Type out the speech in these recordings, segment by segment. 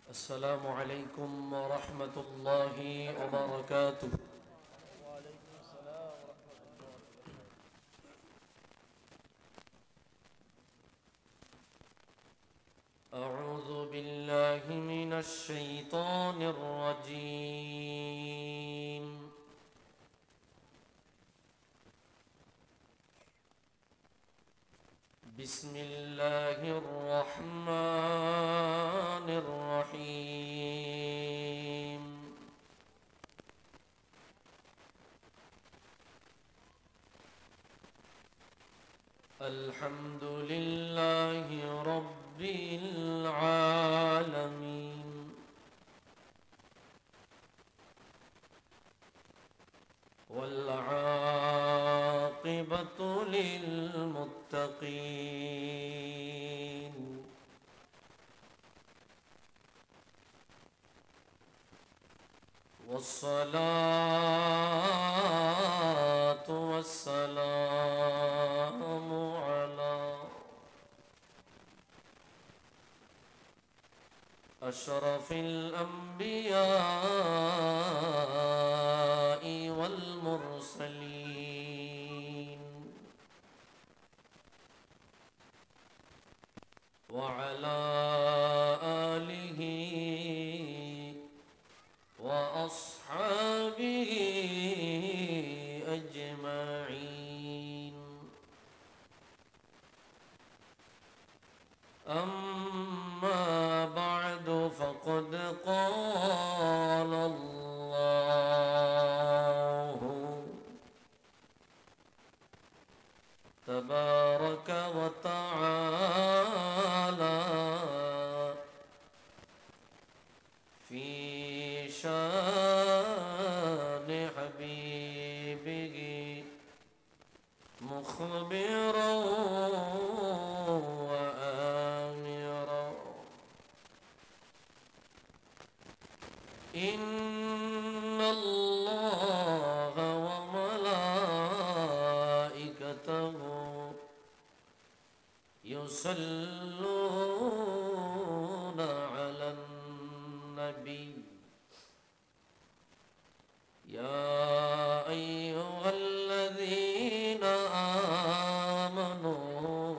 السلام عليكم ورحمة الله وبركاته. وعليكم السلام ورحمة الله وبركاته. أعوذ بالله من الشيطان الرجيم. بسم الله الرحمن الرحيم. الحمد لله رب العالمين. والعاقبة للمتقين. والصلاة والسلام على أشرف الأنبياء والمرسلين وعلى آله وأصحابه أجمعين. أما بعد فقد قال الله تبارك وتعالى في شان حبيبه مخبرا وآمرا إن الله وملائكته يصلون على النبي يا أيها الذين آمنوا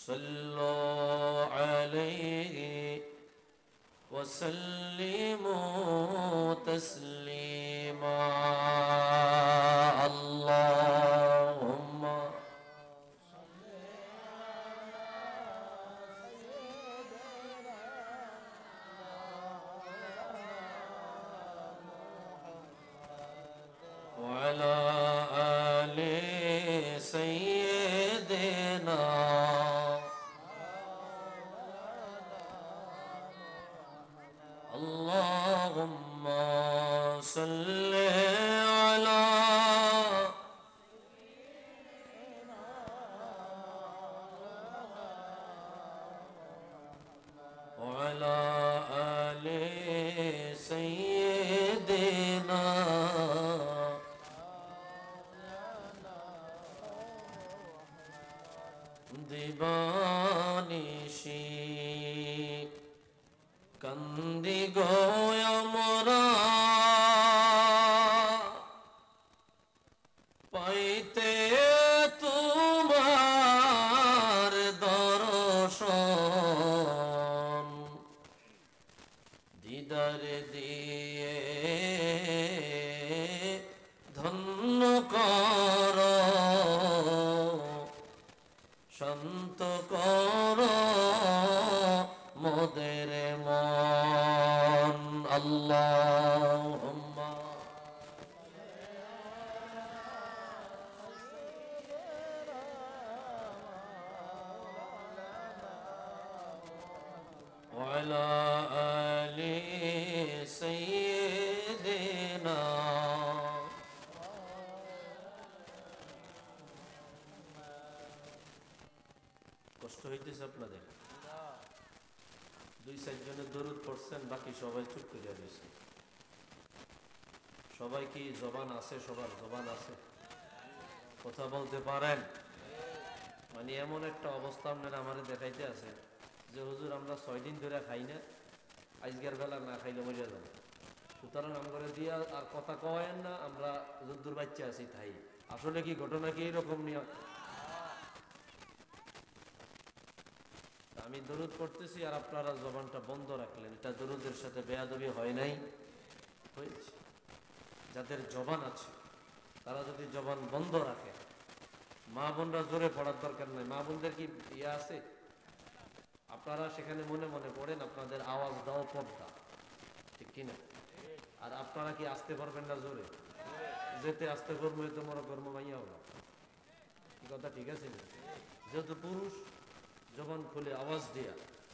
صلوا عليه وسلموا تسليما. اللهم وعلى آل سيدنا اللهم صل على وعلى آل سيدنا দিবানিশি কান্দি গো আমরা পাইতে তোমার দর্শন দিদার দিয়ে ধন্য কর শান্ত কর মোদের মন। আল্লাহুম্মা ওয়ালা আলি সাইয়্যিদিনা। কষ্ট হইতেছে আপনাদের? দুই চারজনের দরুদ পড়ছেন, বাকি সবাই চুপ করে রয়েছে। সবাই কি জবান আছে? সবার জবান আছে, কথা বলতে পারেন? মানে এমন একটা অবস্থা আপনারা আমাদের দেখাইতে আছে যে হুজুর আমরা 6 দিন ধরে খাই না, আজকের বেলা না খাইলে মরে যাব। সুতরাং আমরা দিয়া আর কথা কয়েন না, আমরা যদ্দুর বাচ্চা আছি তাই। আসলে কি ঘটনা কি এরকম নিয়ে আমি দরুদ পড়তেছি আর আপনারা জবানটা বন্ধ রাখলেন, এটা দরুদের সাথে বেয়াদবি হয় নাই? হয়েছে। যাদের জবান আছে তারা যদি জবান বন্ধ রাখে, মা বোনরা জোরে পড়ার দরকার নাই। মা বোনদের কি ইয়ে আছে? আপনারা সেখানে মনে মনে পড়েন, আপনাদের আওয়াজ দাও পর্দা, ঠিক কিনা? আর আপনারা কি আসতে পারবেন না জোরে? যেতে আসতে করবো তো মনে কর্ম ভাইয়া হলো, কি কথা ঠিক আছে? যেহেতু পুরুষ, জবান খুলে আওয়াজ দিয়া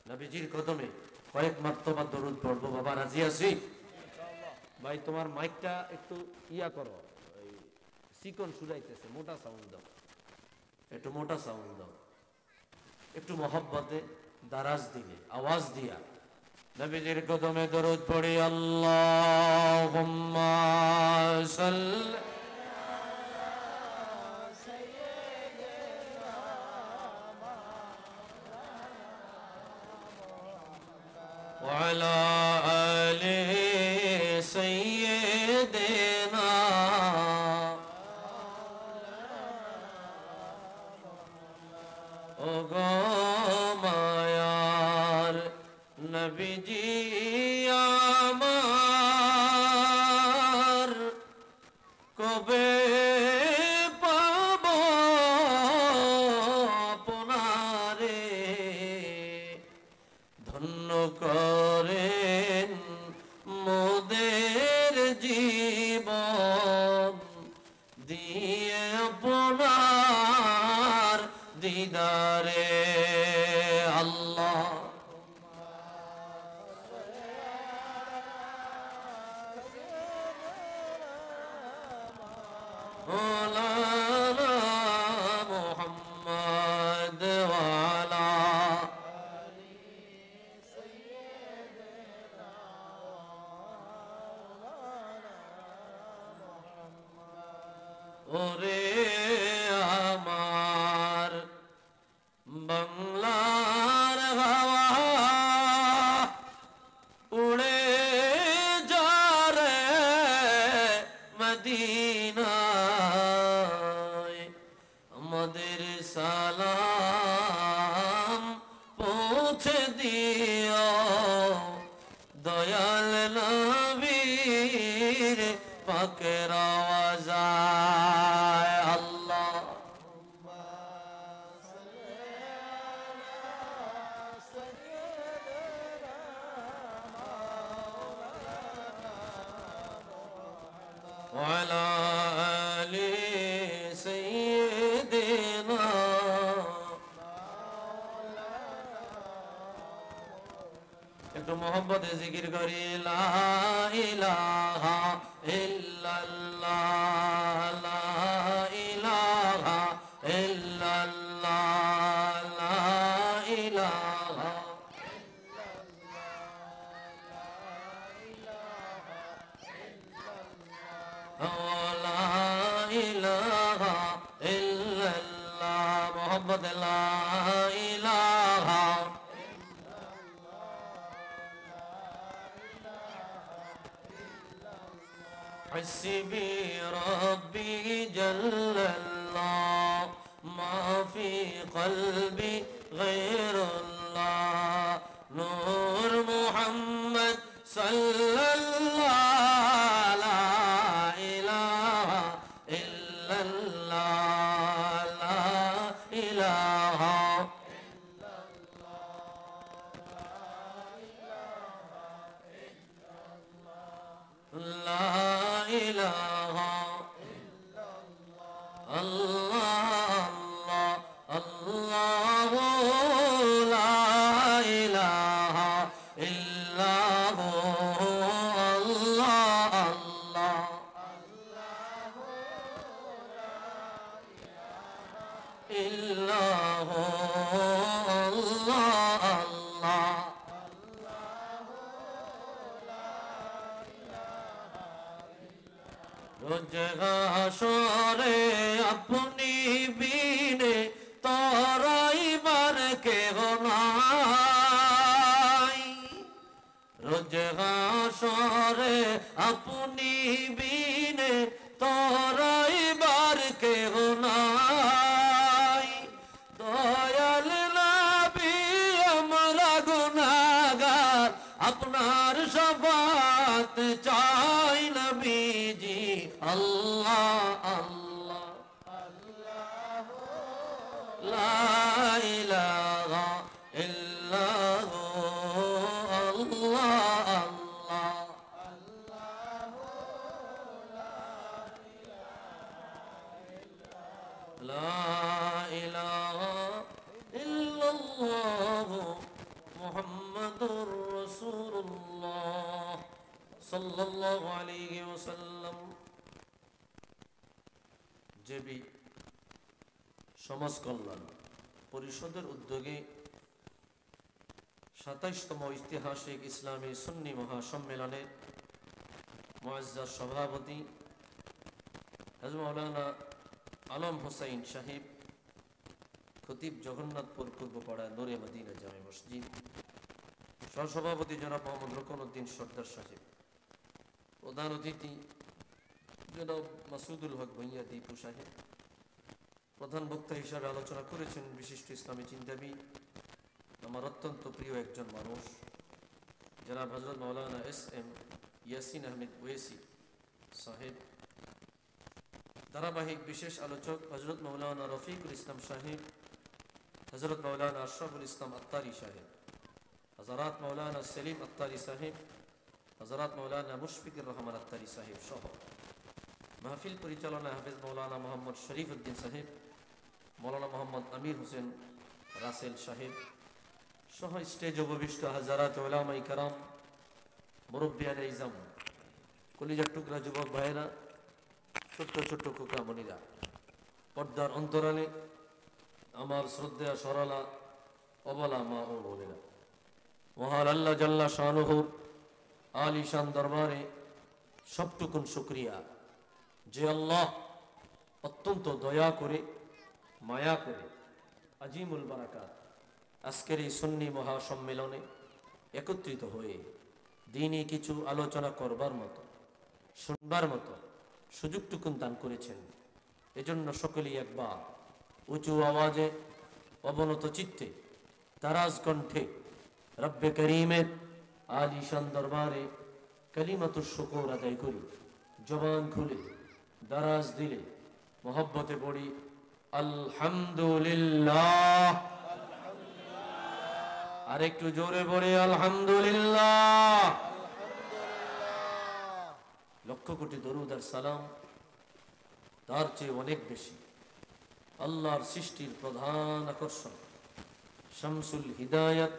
নবীজির কদমে কয়েক মাত্রবা দরুদ পড়বো। বাবা রাজি আছি? ভাই তোমার মাইকটা একটু ইয়া করো, ওই চিকন শুরাইতেছে, মোটা সাউন্ড দাও, একটু মোটা সাউন্ড দাও, একটু মহব্বতে দারাজ দিলে আওয়াজ দিয়া নবীজির কদমে দরুদ পড়ি। আল্লাহুম্মা সাল্লি وعلى آل سيدنا ওগো মায়ার নবীজি আমার কবে পাব আপনারে, ধন্য করেন মোদের জীবন দিয়ে আপনার দিদারে। আল্লাহ মৌলানা মুহাম্মদ ওয়ালা ওরে আমার বাংলার হাওয়া উড়ে যা রে মদিনায়, আমাদের সালাম পৌঁছে দিও দয়াল নবীর পাকের আওয়াজায়। আল্লাহ وعلى آل سيدنا একটু মোহব্বতে জিকির করি। লা ইলাহা ইল্লাল্লাহ, লা ইলাহা ইল্লাল্লাহ, লা ইলাহা লা ইলাহা ইল্লাল্লাহ, মোহব্বত লা ইলাহা حسبي ربي جل الله ما في قلبي غير الله نور محمد صلى الله لا إله إلا الله لا إله لا إله الله الله لا إله إلا هو الله الله إلا هو الله الله রোজ হাসরে আপনি বিনে তরাইবার কেহ নাই, রোজ হাসরে আপনি বিনে তরাইবার কেহ নাই। দয়াল নবী আমরা গুনাহগার, আপনার শাফাত চাই নবীজি। আল্লাহ আল্লাহ লা ইলাহা ইল্লাহু আল্লাহ আল্লাহ লা ইলাহা ইল্লাল্লাহু মুহাম্মাদুর রাসূলুল্লাহ সাল্লাল্লাহু আলাইহি ওয়াসাল্লাম। জেবি সমাজ কল্যাণ পরিষদের উদ্যোগে ২৭তম ঐতিহাসিক ইসলামী সুন্নি মহাসম্মেলনের মুআজ্জাজ সভাপতি হযরত মাওলানা আলম হোসাইন সাহেব, খতিব জগন্নাথপুর পূর্বপাড়া নূরে মদিনা জামে মসজিদ, সহসভাপতি জনাব মোহাম্মদ রুকনউদ্দিন সর্দার সাহেব, প্রধান অতিথি জনাব মাসুদুল হক ভূঁইয়া দীপু সাহেব, প্রধান বক্তা হিসাবে আলোচনা করেছেন বিশিষ্ট ইসলামী চিন্তাবিদ, আমার অত্যন্ত প্রিয় একজন মানুষ জনাব হযরত মাওলানা এস.এম. ইয়াসিন আহমেদ ওয়েসি সাহেব। ধারাবাহিক বিশেষ আলোচক হযরত মাওলানা রফিকুল ইসলাম সাহেব, হযরত মাওলানা আশরাফুল ইসলাম আত্তারি সাহেব, হযরত মাওলানা সেলিম আত্তারি সাহেব, হযরত মাওলানা মুশফিকুর রহমান আত্তারি সাহেব সহ মাহফিল পরিচালনা হাফেজ মাওলানা মোহাম্মদ শরীফ উদ্দিন সাহেব, মাওলানা মোহাম্মদ আমির হোসেন রাসেল সাহেব সহ স্টেজ উপবিষ্ট হাজারাত উলামায়ে কেরাম, মুরব্বিয়ানে ইজাম, কলিজার টুকরা যুবক ভাইয়েরা, ছোট্ট ছোট্ট খোকামণিরা, পর্দার অন্তরালে আমার শ্রদ্ধা সরলা অবলা মা ও বোনেরা, মহান আল্লাহ জাল্লা শানুহুর আলিশান দরবারে সবটুকুন শুকরিয়া যে আল্লাহ অত্যন্ত দয়া করে মায়া করে আজিমুল বারাকাত আজকের এই সুন্নি মহাসম্মেলনে একত্রিত হয়ে দিনই কিছু আলোচনা করবার মতো শুনবার মতো সুযোগটুকুন দান করেছেন। এজন্য সকলেই একবার উঁচু আওয়াজে অবনত চিত্তে তারাজ কণ্ঠে রব্বে করিমের আলিশান দরবারে কালিমাতুশ শুকর আদায় করি। জবান খুলে দারাজ দিলে মোহব্বতে পড়ি আলহামদুলিল্লাহ। আর একটু জোরে পড়ে আলহামদুলিল্লাহ। লক্ষ কোটি দরুদ আর সালাম তার চেয়ে অনেক বেশি আল্লাহর সৃষ্টির প্রধান আকর্ষণ শামসুল হিদায়াত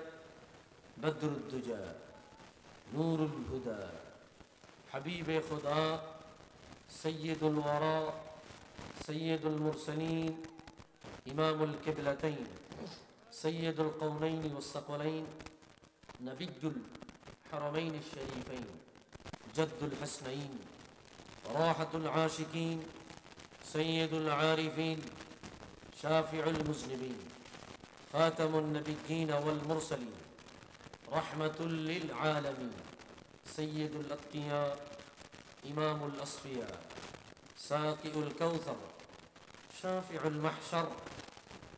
বদরুদ্দুজা নূরুল হুদা হাবিবে খুদা সৈয়দুল ওয়ারা সৈয়দুল মুরসালিন ইমামুল কিবলাতাইন সৈয়দুল কওনাইন ওয়াস-সাকলাইন নবিয়্যুল হারামাইন আশ-শরীফাইন জদ্দুল হাসনাইন রাহাতুল আশিকিন সৈয়দুল আরিফিন শাফিউল মুজনিবিন খাতামুন নবিয়্যিন ওয়াল মুরসালিন রাহমাতুল লিল আলামিন সৈয়দুল আতকিয়া ইমামুল আসফিয়া সাকিউল কাউসার শাফিউল মাহশর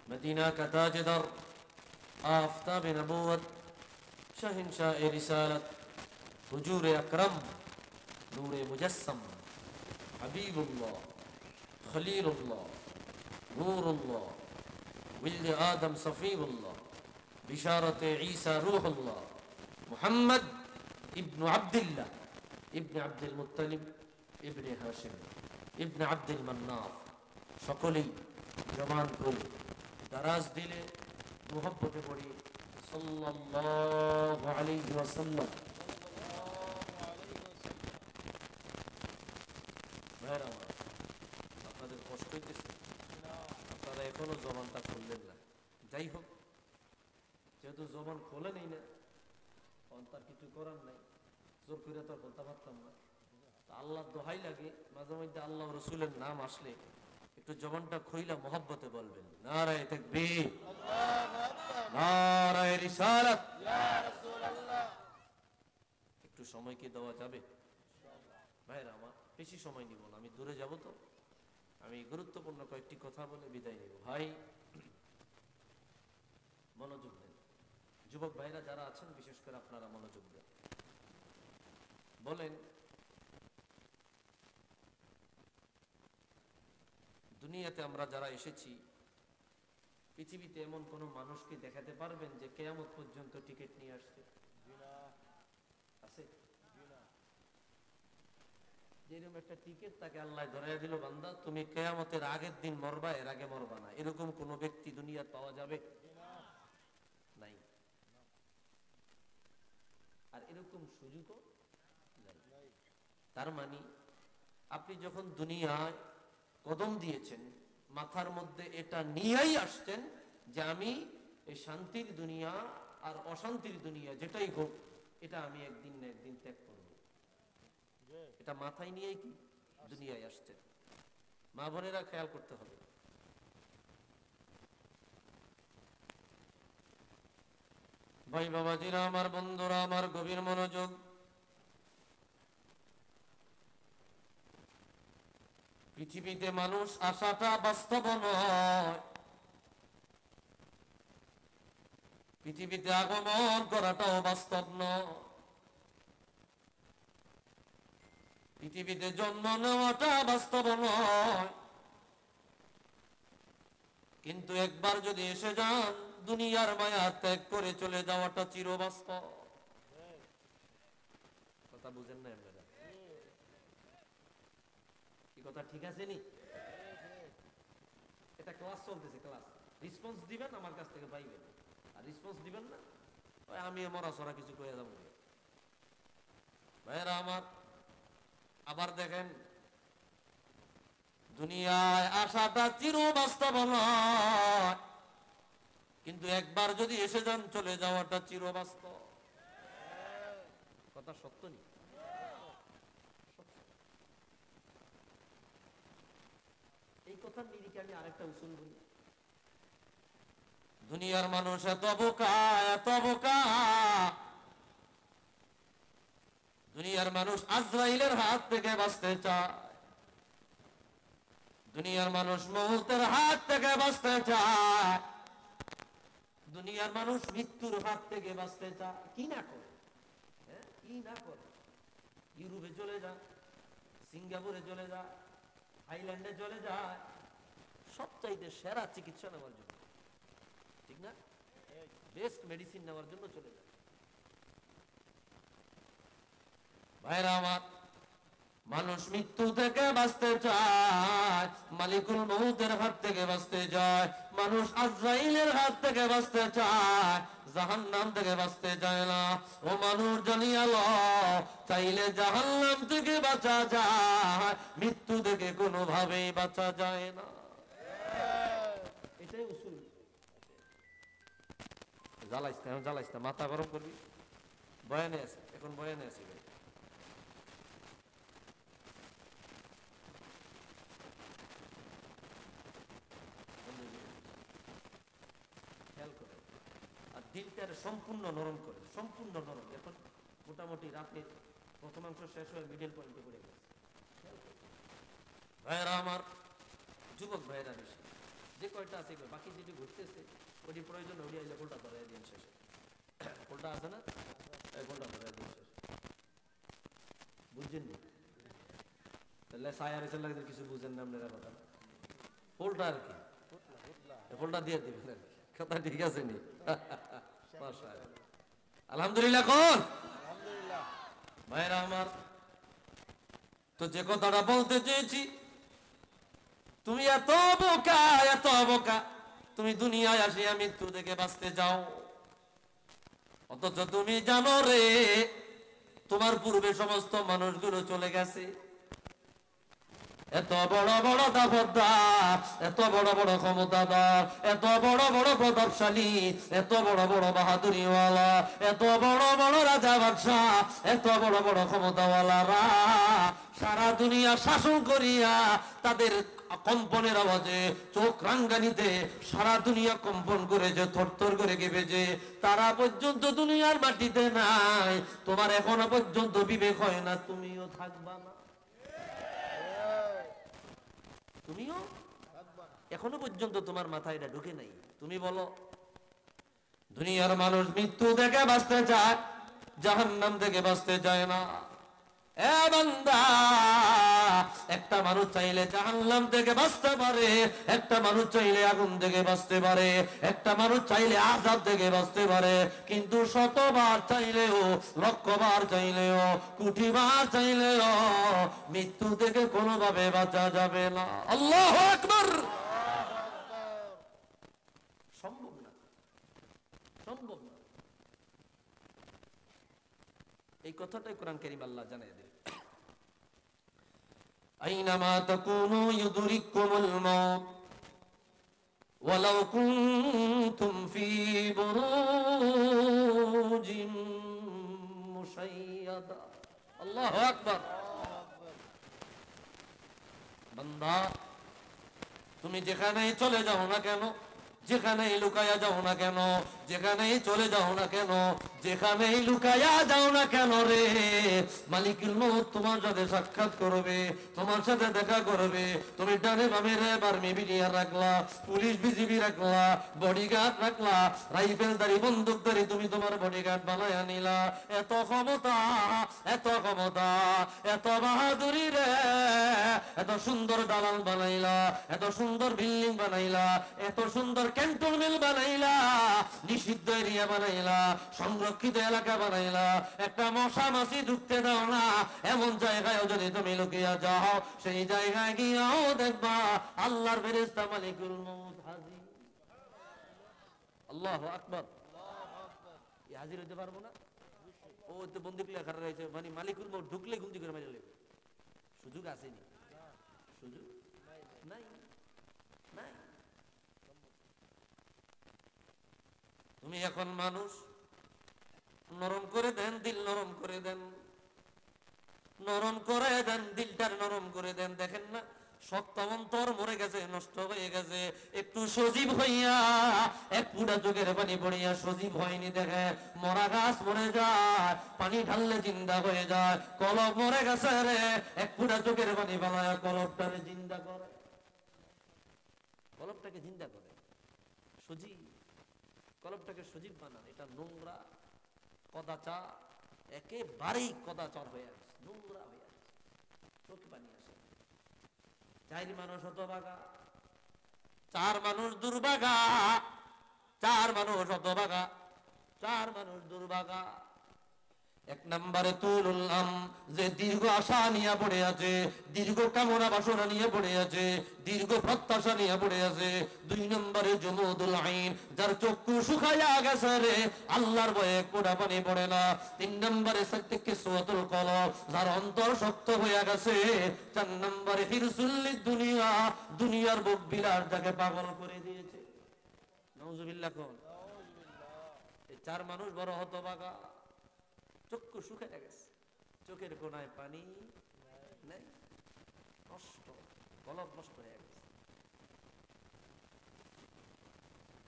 মদিনা কা তাজদার আফতাব নবুয়ত শাহিনশাহ রিসালাত হুজুর আকরম নূরে মুজাসসাম হাবিবুল্লাহ খলিলুল্লাহ নূরুল্লাহ ওয়ালিদ আদম সফিউল্লাহ বিশারত ঈসা রূহুল্লাহ মুহাম্মদ ইবনে আব্দুল্লাহ ইবনে আব্দুল মুত্তালিব ইবনে হাশিম ইবনে আব্দুল মান্নাফ। সকলেই জবান খুলে দারাজ দিলে মুহাব্বতে পড়ি সাল্লাল্লাহু আলাইহি ওয়াসাল্লাম। ভাইরা আমার, আপনাদের কষ্ট হইতেছে, আপনারা এখনো জবানটা খুললেন না। যাই হোক, যেহেতু জবান খোলেনই না, তার কিছু করার নাই, জোর করে তো আর বলতে পারতাম না। আল্লাহ দোহাই লাগে, মাঝে মধ্যে আল্লাহ রসুলের নাম আসলে একটু জবানটা খইলা মহব্বতে বলবেন নারায়ে তাকবীর, নারায়ে রিসালাত। একটু সময় কি দেওয়া যাবে? ভাইরা আমার, বেশি সময় নিব না, আমি দূরে যাব তো। আমি গুরুত্বপূর্ণ কয়েকটি কথা বলে বিদায় নিব। ভাই মনোযোগ দেন, যুবক ভাইরা যারা আছেন বিশেষ করে আপনারা মনোযোগ দেন। বলেন, দুনিয়াতে আমরা যারা এসেছি, পৃথিবীতে এমন কোন মানুষকে দেখাতে পারবেন যে কিয়ামত পর্যন্ত টিকিট নিয়ে আসছে? আছে? যেরকম একটা টিকিট তাকে আল্লাহ ধরাইয়া দিল, বান্দা তুমি কিয়ামতের আগের দিন মরবা, এর আগে মরবা না, এরকম কোন ব্যক্তি দুনিয়ার পাওয়া যাবে? নাই। আর এরকম সুযোগও নাই। তার মানে আপনি যখন দুনিয়ায় কদম দিয়েছেন, মাথার মধ্যে এটা নিয়েই আসছেন যে আমি এই শান্তির দুনিয়া আর অশান্তির দুনিয়া যেটাই হোক, এটা আমি একদিন না একদিন ত্যাগ করব। এটা মাথায় নিয়েই কি দুনিয়ায় আসছেন। মা বোনেরা খেয়াল করতে হবে। ভাই বাবাজিরা আমার, বন্ধুরা আমার, গভীর মনোযোগ। পৃথিবীতে মানুষ আসাটা বাস্তব নয়, পৃথিবীতে আগমন করাটাও বাস্তব নয়, পৃথিবীতে জন্ম নেওয়াটা বাস্তব নয়। কিন্তু একবার যদি এসে যান, দুনিয়ার মায়া ত্যাগ করে চলে যাওয়াটা চিরবাস্তব। কথা বুঝেন না আপনারা? কি কথা ঠিক আছে নি? এটা ক্লাস চলতেছে, ক্লাস। রেসপন্স দিবেন আমার কাছ থেকে পাইবেন, আর রেসপন্স দিবেন না, ওই আমি মরা সরা কিছু কয়ে যাবো। ভাইয়েরা আমার, আবার দেখেন, দুনিয়ায় আসাটা চিরবাস্তব নয়, কিন্তু একবার যদি এসে যান চলে যাওয়াটা চিরবাস্তব। কথা সত্য নি? এই কথার নিরিখে আমি আরেকটা উসুল বলি। দুনিয়ার মানুষ এত বোকা, এত বোকা, দুনিয়ার মানুষ আজরাইলের হাত থেকে বাঁচতে চায়, দুনিয়ার মানুষ মৌতের হাত থেকে বাঁচতে চায়, দুনিয়ার মানুষ মৃত্যুর হাত থেকে বাঁচতে চায়। কি না করে, কি না করে। ইউরোপে চলে যায়, সিঙ্গাপুরে চলে যায়, থাইল্যান্ডে চলে যায়, সবচাইতে সেরা চিকিৎসা নেওয়ার জন্য, ঠিক না? বেস্ট মেডিসিন নেওয়ার জন্য চলে যায়। ভাইরা আমার, মানুষ মৃত্যু থেকে বাঁচতে চায়, মালিকুল মউতের হাত থেকে বাঁচতে চায়, মানুষ আজরাইলের হাত থেকে বাঁচতে চায়, জাহান্নাম থেকে বাঁচতে চায় না। ও মানুষ জানিয়া ল, চাইলে জাহান্নাম থেকে বাঁচা যায়, মৃত্যু থেকে কোনোভাবেই বাঁচা যায় না। এটাই উসুল। জ্বালাইস না, জ্বালাইস না, মাথা গরম করবি। বয়ানে আছে, এখন বয়ানে আছে। দিলটার সম্পূর্ণ নরম করে, সম্পূর্ণ নরম। এখন মোটামুটি রাতে প্রথমাংশ শেষ হয়ে মিডল পয়েন্টে পড়ে গেছে। ভাইরা আমার, যুবক ভাইরা বেশি, যে কয়টা আছে বাকি যেটি ঘুরতেছে ওটি প্রয়োজন ওটি আইলে কোলটা ধরাই দিন শেষে। কোলটা আছে না, কোলটা ধরাই দিন শেষে। বুঝছেন নি? তাহলে সায়ার এসে লাগছে কিছু বুঝেন না আপনারা কথা। কোলটা আর কি, কোলটা দিয়ে দিবেন। কথা ঠিক আছে নি? আলহামদুলিল্লাহ। কোন ভাইরা আমার, তো যে কথাটা বলতে চেয়েছি, তুমি এত বোকা, এত বোকা, তুমি দুনিয়ায় আসিয়া মৃত্যু থেকে বাঁচতে যাও, অথচ তুমি জানো রে তোমার পূর্বে সমস্ত মানুষগুলো চলে গেছে। এত বড় বড় দাবদার, এত বড় বড় ক্ষমতাদার, এত বড় বড় প্রতাপশালী, এত বড় বড় বাহাদুরিওয়ালা, এত বড় বড় রাজা বাদশাহ, এত বড় বড় ক্ষমতাওয়ালারা সারা দুনিয়া শাসন করিয়া তাদের কম্পনের আওয়াজে, চোখ রাঙ্গানিতে সারা দুনিয়া কম্পন করেছে, থরথর করে কেঁপেছে, তারা পর্যন্ত দুনিয়ার মাটিতে নাই। তোমার এখনো পর্যন্ত বিবেক হয় না, তুমিও থাকবা না, তুমিও এখনো পর্যন্ত তোমার মাথায় এটা ঢুকে নাই। তুমি বলো, দুনিয়ার মানুষ মৃত্যু থেকে বাঁচতে চায়, জাহান্নাম থেকে বাঁচতে চায় না। এ বান্দা, একটা মানুষ চাইলে জাহান্নাম থেকে বাঁচতে পারে, একটা মানুষ চাইলে আগুন থেকে বাঁচতে পারে, একটা মানুষ চাইলে আযাব থেকে বাঁচতে পারে, কিন্তু শতবার চাইলেও, লক্ষবার চাইলেও, কোটিবার চাইলেও মৃত্যু থেকে কোনোভাবে বাঁচা যাবে না। আল্লাহু আকবার। সম্ভব না, সম্ভব না। এই কথাটাই কোরআন কারীম আল্লাহ জানিয়ে দিলেন, আইনামা তাকুনু ইউদরিকুমুল মাউত ওয়ালাউ কুনতুম ফি বুরুজিন মুশাইয়াদা। আল্লাহু আকবার। বান্দা, তুমি যেখানেই চলে যাও না কেন, যেখানেই লুকায়া যাও না কেন, যেখানেই চলে যাও না কেন, যেখানেই লুকায়া যাও না কেন রে, মালিকুল মউত তোমার সাথে সাক্ষাৎ করবে, তোমার সাথে দেখা করবে। তুমি ডানে বামে রে বার্মি বিডিআর রাখলা, পুলিশ বিজিবি রাখলা, বডিগার্ড রাখলা, রাইফেলদারি বন্দুকদারি তুমি তোমার বডিগার্ড বানায়া নিলা। এত ক্ষমতা, এত ক্ষমতা, এত বাহাদুরি রে, এত সুন্দর দালাল বানাইলা, এত সুন্দর বিল্ডিং বানাইলা, এত সুন্দর ক্যান্টনমেন্ট বানাইলা, নিষিদ্ধ এরিয়া বানাইলা, সংরক্ষিত এলাকা বানাইলা, একটা মশা মাছি ঢুকতে দাও না এমন জায়গায় যদি তুমি লুকিয়ে যাও, সেই জায়গায় গিয়েও দেখবা আল্লাহর ফেরেশতা মালিকুল মউত হাজির। আল্লাহু আকবার। হাজির হইতে পারবো না? ও তো বন্দুক লেখা রয়েছে, মানে মালিকুল মউত ঢুকলে গুন্দি করে মেরে নেবে। সুযোগ আসেনি, সুযোগ নাই, নাই। তুমি এখন মানুষ, নরম করে দেন, দিল নরম করে দেন, নরম করে দেন, দিলটার নরম করে দেন। দেখেন না, শক্ত অন্তর মরে গেছে, নষ্ট হয়ে গেছে, একটু সজীব হইয়া এক ফুটা চোখের পানি পড়িয়া সজীব হয়নি। দেখে মরা গাছ মরে যায়, পানি ঢাললে জিন্দা হয়ে যায়। কলব মরে গেছে রে, এক ফুটা চোখের পানি বানায় কলবটারে জিন্দা করে, কলবটাকে জিন্দা করে, সজীব কলবটাকে সজীব বানান। এটা নোংরা কদাচার, একেবারেই কদাচার হয়ে আছে, নোংরা হয়ে আছে, চোখে পানি আসে। চার মানুষ হতভাগা, চার মানুষ দুর্ভাগা, চার মানুষ হতভাগা, চার মানুষ দুর্ভাগা। এক নম্বরে তুলুল আম, যে দীর্ঘ আশা নিয়ে পড়ে আছে, দীর্ঘ কামনা বাসনা নিয়ে পড়ে আছে, দীর্ঘ প্রত্যাশা নিয়ে পড়ে আছে। দুই নম্বরে জুমুদুল আইন, যার চক্ষু শুকাইয়া গেছে রে, আল্লাহর ভয়ে কোড়া পানি পড়ে না। তিন নম্বরে কিসওয়াতুল কলব, যার অন্তর শক্ত হয়ে গেছে। চার নম্বরে হিরসুল্লিদ দুনিয়া, দুনিয়ার বুক বিলাস যাকে পাগল করে দিয়েছে। নাউজুবিল্লাহ কোন। এই চার মানুষ বড় হতভাগা, চক্ষু শুকিয়ে গেছে, চোখের কোনায় পানি নাই, নষ্ট, কলব নষ্ট হয়ে গেছে।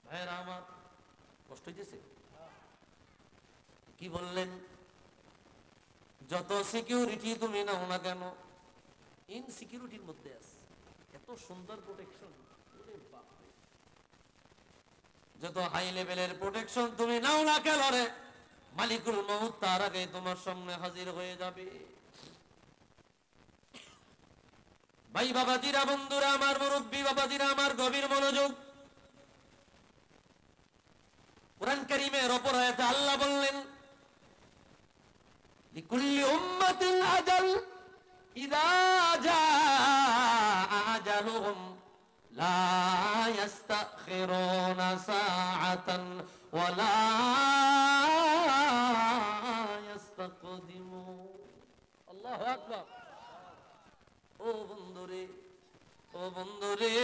ভাইয়েরা আমার, কষ্ট হইতেছে? কি বললেন? যত সিকিউরিটি তুমি নাও না কেন, ইনসিকিউরিটির মধ্যে আছে। এত সুন্দর প্রোটেকশন, যত হাই লেভেলের প্রোটেকশন তুমি নাও না কেন রে, মালিকুল মউত তার আগে তোমার সামনে হাজির হয়ে যাবে। ভাই বাবাজিরা, বন্ধুরা আমার, মুরব্বী বাবাজিরা আমার, গভীর মনোযোগ। কুরআন কারীমের অপর আয়াতে আল্লাহ বললেন, লিকুল্লি উম্মাতিন আজাল ইযা জাআ আজালুহুম লা ইস্তাখিরুনা সাআতান ওয়া লা ইস্তাকদিমুন। আল্লাহু আকবার। ও বন্ধুরে, ও বন্ধুরে,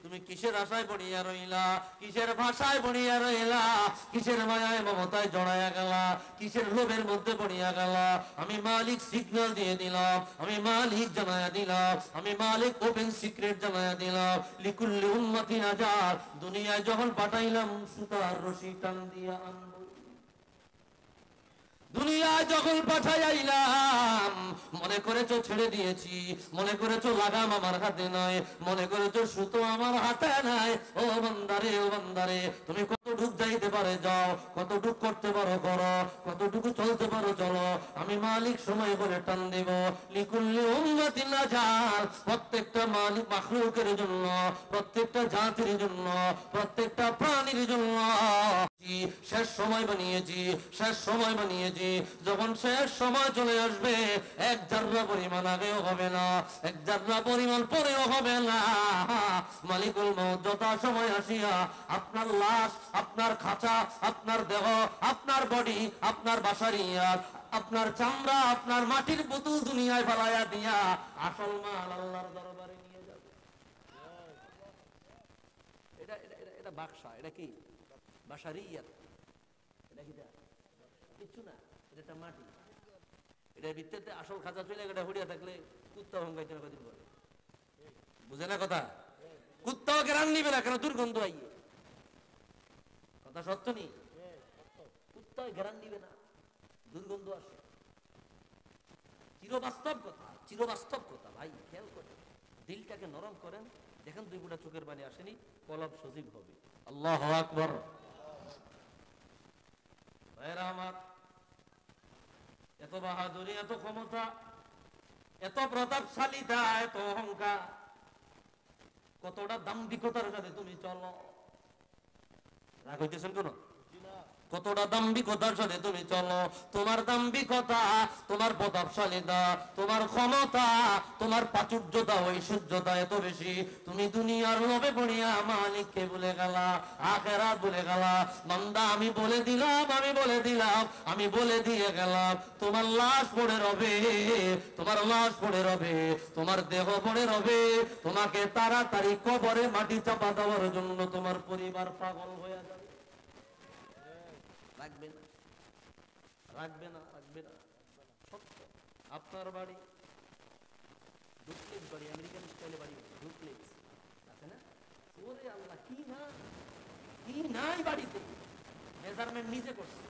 তুমি কিসের আশায় বনিয়া রইলা, কিসের ভাষায় বনিয়া রইলা, কিসের মায়ায় মমতায় জড়াইয়া গেলা, কিসের লোভের মধ্যে বনিয়া গেলা? আমি মালিক সিগন্যাল দিয়ে দিলাম, আমি মালিক জানাইয়া দিলাম, আমি মালিক ওপেন সিক্রেট জানাইয়া দিলাম, লিকুল্লি উম্মাতিন আজাল। দুনিয়ায় যখন পাঠাইলাম সুতার রশি টান দিয়া আনবো। দুনিয়ায় যখন পাঠাইলাম মনে করেছো ছেড়ে দিয়েছি, মনে করেছো লাগাম আমার হাতে নাই, মনে করেছো সুতো আমার হাতে নাই। ও বান্দারে, ও বান্দারে, তুমি কতটুক যাইতে পারে যাও, কতটুক করতে পারো করো, কতটুকু চলতে পারো চলো। আমি মালিক সময় করে টান দেব। লিকুল্লি উম্মাতিন আজাল। প্রত্যেকটা মালিক মাখলুকের জন্য, প্রত্যেকটা জাতির জন্য, প্রত্যেকটা প্রাণীর জন্য শেষ সময় বানিয়েছি, শেষ সময় বানিয়েছি। যখন শেষ সময় চলে আসবে, এক জাররা পরিমাণ আগেও হবে না, এক জাররা পরিমাণ পরেও হবে না। মালিকুল মউত যথা সময় আসিয়া আপনার লাশ, আপনার খাঁচা, আপনার দেহ, আপনার বডি, আপনার বাসারিয়ার, আপনার চামড়া, আপনার মাটির পুতুল দুনিয়ায় ফেলাইয়া দিয়া আসল মাল আল্লাহর দরবারে নিয়ে যাবে। এটা এটা এটা বাক্সা, এটা কি বাসারিয়াত, এটা কি কিচ্ছু না, এটা একটা মাটি। এটার ভিতরে আসল খাঁচা চলে গেলে হুড়িয়া থাকলে কুত্তা ভঙ্গাইতে না কদিন পরে, বুঝে না কথা? কুত্তাও গ্রান নিবে না, কেন? দুর্গন্ধ আইয়ে। কথা সত্য নি? কুত্তাও গ্রান নিবে না, দুর্গন্ধ আসে। চিরবাস্তব কথা, চিরবাস্তব কথা ভাই, খেয়াল করেন, দিলটাকে নরম করেন, দেখেন দুই ফুটা চোখের পানি আসেনি, কলব সজীব হবে। আল্লাহু আকবার। ভাইরা আমার, এত বাহাদুরি, এত ক্ষমতা, এত প্রতাপশালিতা, এত অহংকার, কতটা দাম্ভিকতার সাথে তুমি চলো। রাগ হইতেছেন কেন? কতটা দাম্ভিকতার সাথে তুমি চলো। তোমার দাম্ভিকতা, তোমার প্রতাপশালিতা, তোমার ক্ষমতা, তোমার প্রাচুর্যতা, ঐশ্বর্যতা এত বেশি, তুমি দুনিয়ার লোভে পড়িয়া মালিককে ভুলে গেলা, আখিরাত ভুলে গেলা। বান্দা, আমি বলে দিলাম, আমি বলে দিলাম, আমি বলে দিয়ে গেলাম, তোমার লাশ পড়ে রবে, তোমার লাশ পড়ে রবে, তোমার দেহ পড়ে রবে। তোমাকে তাড়াতাড়ি কবরে মাটি চাপা দেওয়ার জন্য তোমার পরিবার পাগল হয়ে যাবে। রাখবে না, রাখবে না, রাখবে না। সত্য। আপনার বাড়ি ডুপ্লেক্স বাড়ি, আমেরিকান স্টাইলে বাড়ি, ডুপ্লেক্স আছে না? ওরে আল্লাহ, কি না, কি নাই বাড়িতে। মেজারমেন্ট নিজে করছে,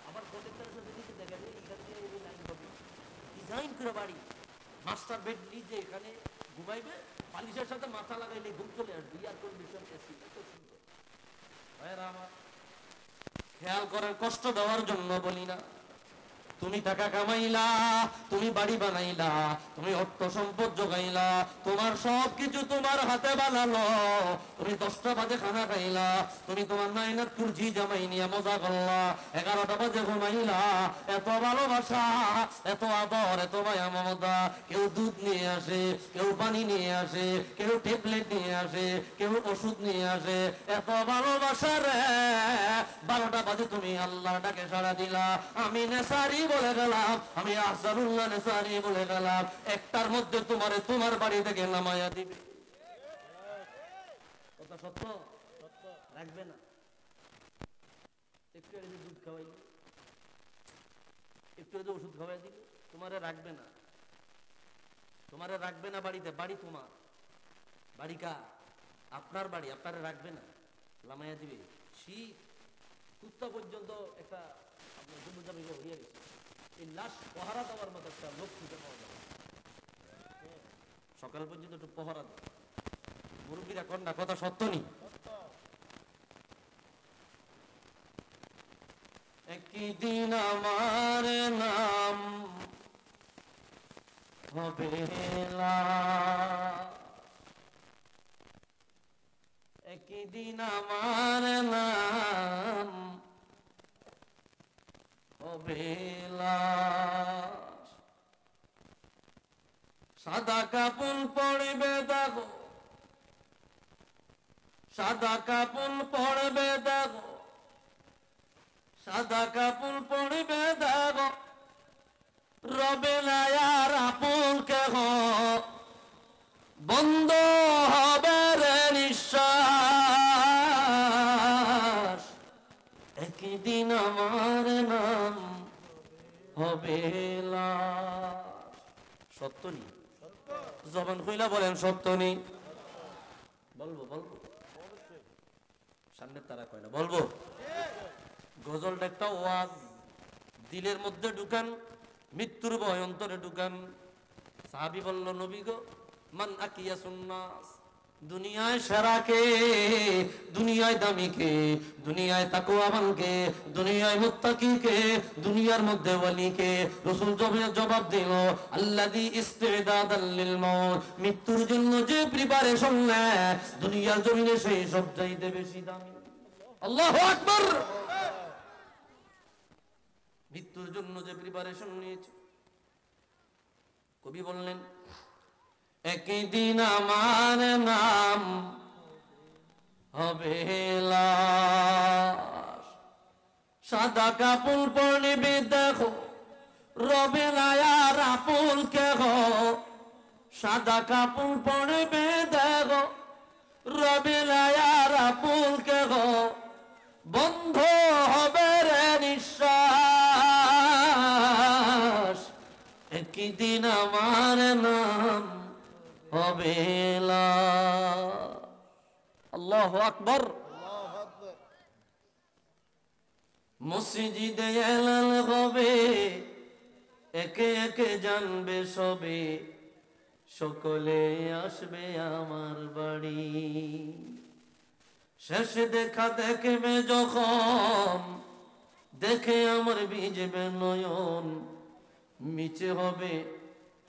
আবার প্রত্যেকটার সাথে নিজে দেখা যায় এখান থেকে এই লাইন হবে, ডিজাইন করে বাড়ি। মাস্টার বেড নিজে, এখানে ঘুমাইবে, বালিশের সাথে মাথা লাগাইলে ঘুম চলে আসবে, এয়ার কন্ডিশন, এসি, এত সুন্দর। ভাইরা আমার, খেয়াল করার, কষ্ট দেওয়ার জন্য বলি না। তুমি টাকা কামাইলা, তুমি বাড়ি বানাইলা, তুমি অর্থ সম্পদ জোগাইলা, তোমার সব কিছু তোমার হাতে বানালো, তুমি 10টা বাজে খানা খাইলা, তুমি তোমার নাইনার কুর্জি জামাই নিয়ে মজা করলা, 11টা বাজে ঘুমাইলা। এত ভালোবাসা, এত আদর, এত মায়া মমতা। কেউ দুধ নিয়ে আসে, কেউ পানি নিয়ে আসে, কেউ ট্যাবলেট নিয়ে আসে, কেউ ওষুধ নিয়ে আসে। এত ভালোবাসা রে, 12টা বাজে তুমি আল্লাহর ডাকে সাড়া দিলা। আমি নেসারি বলে গেলাম, আমি আহসানুল্লাহ নেসারি বলে গেলাম, 1টার মধ্যে তোমারে তোমার বাড়ি থেকে নামাইয়া দিবে। কথা সত্য? রাখবে না। একটু আগে দুধ খাওয়াই, একটু আগে ওষুধ খাওয়াই দিবে, তোমারে রাখবে না, তোমারে রাখবে না বাড়িতে। বাড়ি তোমার, বাড়ি কার? আপনার বাড়ি, আপনারে রাখবে না, লামাইয়া দিবে। শীত, কুত্তা পর্যন্ত একটা আপনার জমি হইয়া গেছে, এই লাশ পহারা দেওয়ার মতো একটা লোক খুঁজে পাওয়া যাবে। সকাল পর্যন্ত একটু পহারা দেয় মুরব্বীরা, কন্যা কথা সত্য নি? একদিন আমার নাম হবে লাশ, একদিন আমার নাম হবে লাশ। সাদা কাপড় পড়বে দেখো, সাদা কাপড় পড়বে দেখো, সাদা কাপড় পড়বে দেখো, রবে না আর আপন কেহ, বন্ধ হবে রে নিঃশ্বাস, একদিন আমার নাম হবে লাশ। সত্য নি? জবান খুইলা বলেন সত্য নি? বলবো বলবো, সামনে তারা কয় না, বলবো। গজলটা একটা ওয়াজ, দিলের মধ্যে ঢুকান, মৃত্যুর ভয় অন্তরে ঢুকান। সাহাবী বলল, নবী গো, মান আকিয়া সুন্নাস, দুনিয়ায় সেরা কে, দুনিয়ায় দামি কে, দুনিয়ায় তাকওয়াবান কে, দুনিয়ায় মুত্তাকি কে, দুনিয়ার মধ্যে ওয়ালি কে? রাসূল জবাব দিল, আল্লাযী ইস্তিদাদাল লিল মাউত, মৃত্যুর জন্য যে প্রিপারেশন নেয় দুনিয়ার জমিনে সেই সব চাইতে বেশি দামি। আল্লাহু আকবার। মৃত্যুর জন্য যে প্রিপারেশন নিয়েছে, কবি বললেন, একদিন আমার নাম হবে লাশ, সাদা কাপড় পরবে দেখো, রবে না আর আপন কেহ, সাদা কাপড় পরবে দেখো, রবে না আর আপন কেহ, বন্ধ হবে রে নিঃশ্বাস, একদিন আমার নাম হবে লাশ। আল্লাহু আকবার। মসজিদে এলান হবে, একে একে জানবে সবে, সকলে আসবে আমার বাড়ি, শেষ দেখা দেখবে যখন, দেখে আমার ভিজবে নয়ন, মিছে হবে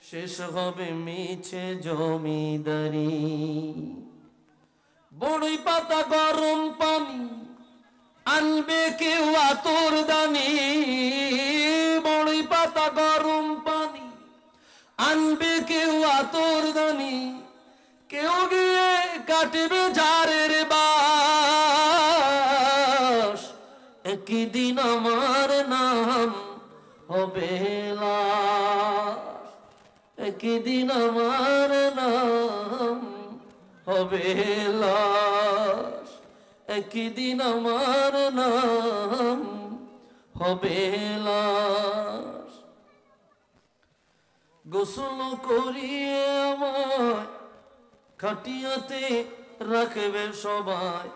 শেষ হবে মিছে জমিদারি, বড়ই পাতা গরম পানি আনবে কেউ আতর দানি, বড়ই পাতা গরম পানি আনবে কেউ আতর দানি, কেউ গিয়ে কাটবে ঝাড়ের বাস, একদিন আমার নাম হবে লাশ, একদিন আমার নাম হবে লাশ, একদিন আমার নাম হবে লাশ। গোসল করিয়ে আমায় খাটিয়াতে রাখবে সবাই,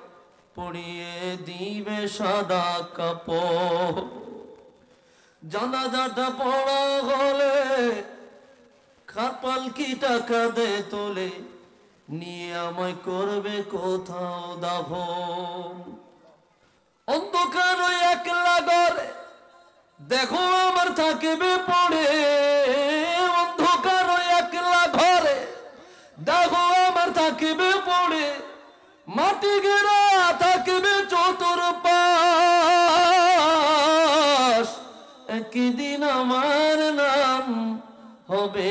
পরিয়ে দিবে সাদা কাপড়, জানাজাটা পড়া হলে পালকিটা কাঁধে তোলে, নিয়ে আমায় করবে কোথাও দাফন, অন্ধকার ওই একলা ঘরে দেখো আমার থাকবে পড়ে, অন্ধকার ওই একলা ঘরে দেখো আমার থাকবে পড়ে, মাটি ঘেরা থাকবে চতুর্পাশ, একদিন আমার নাম হবে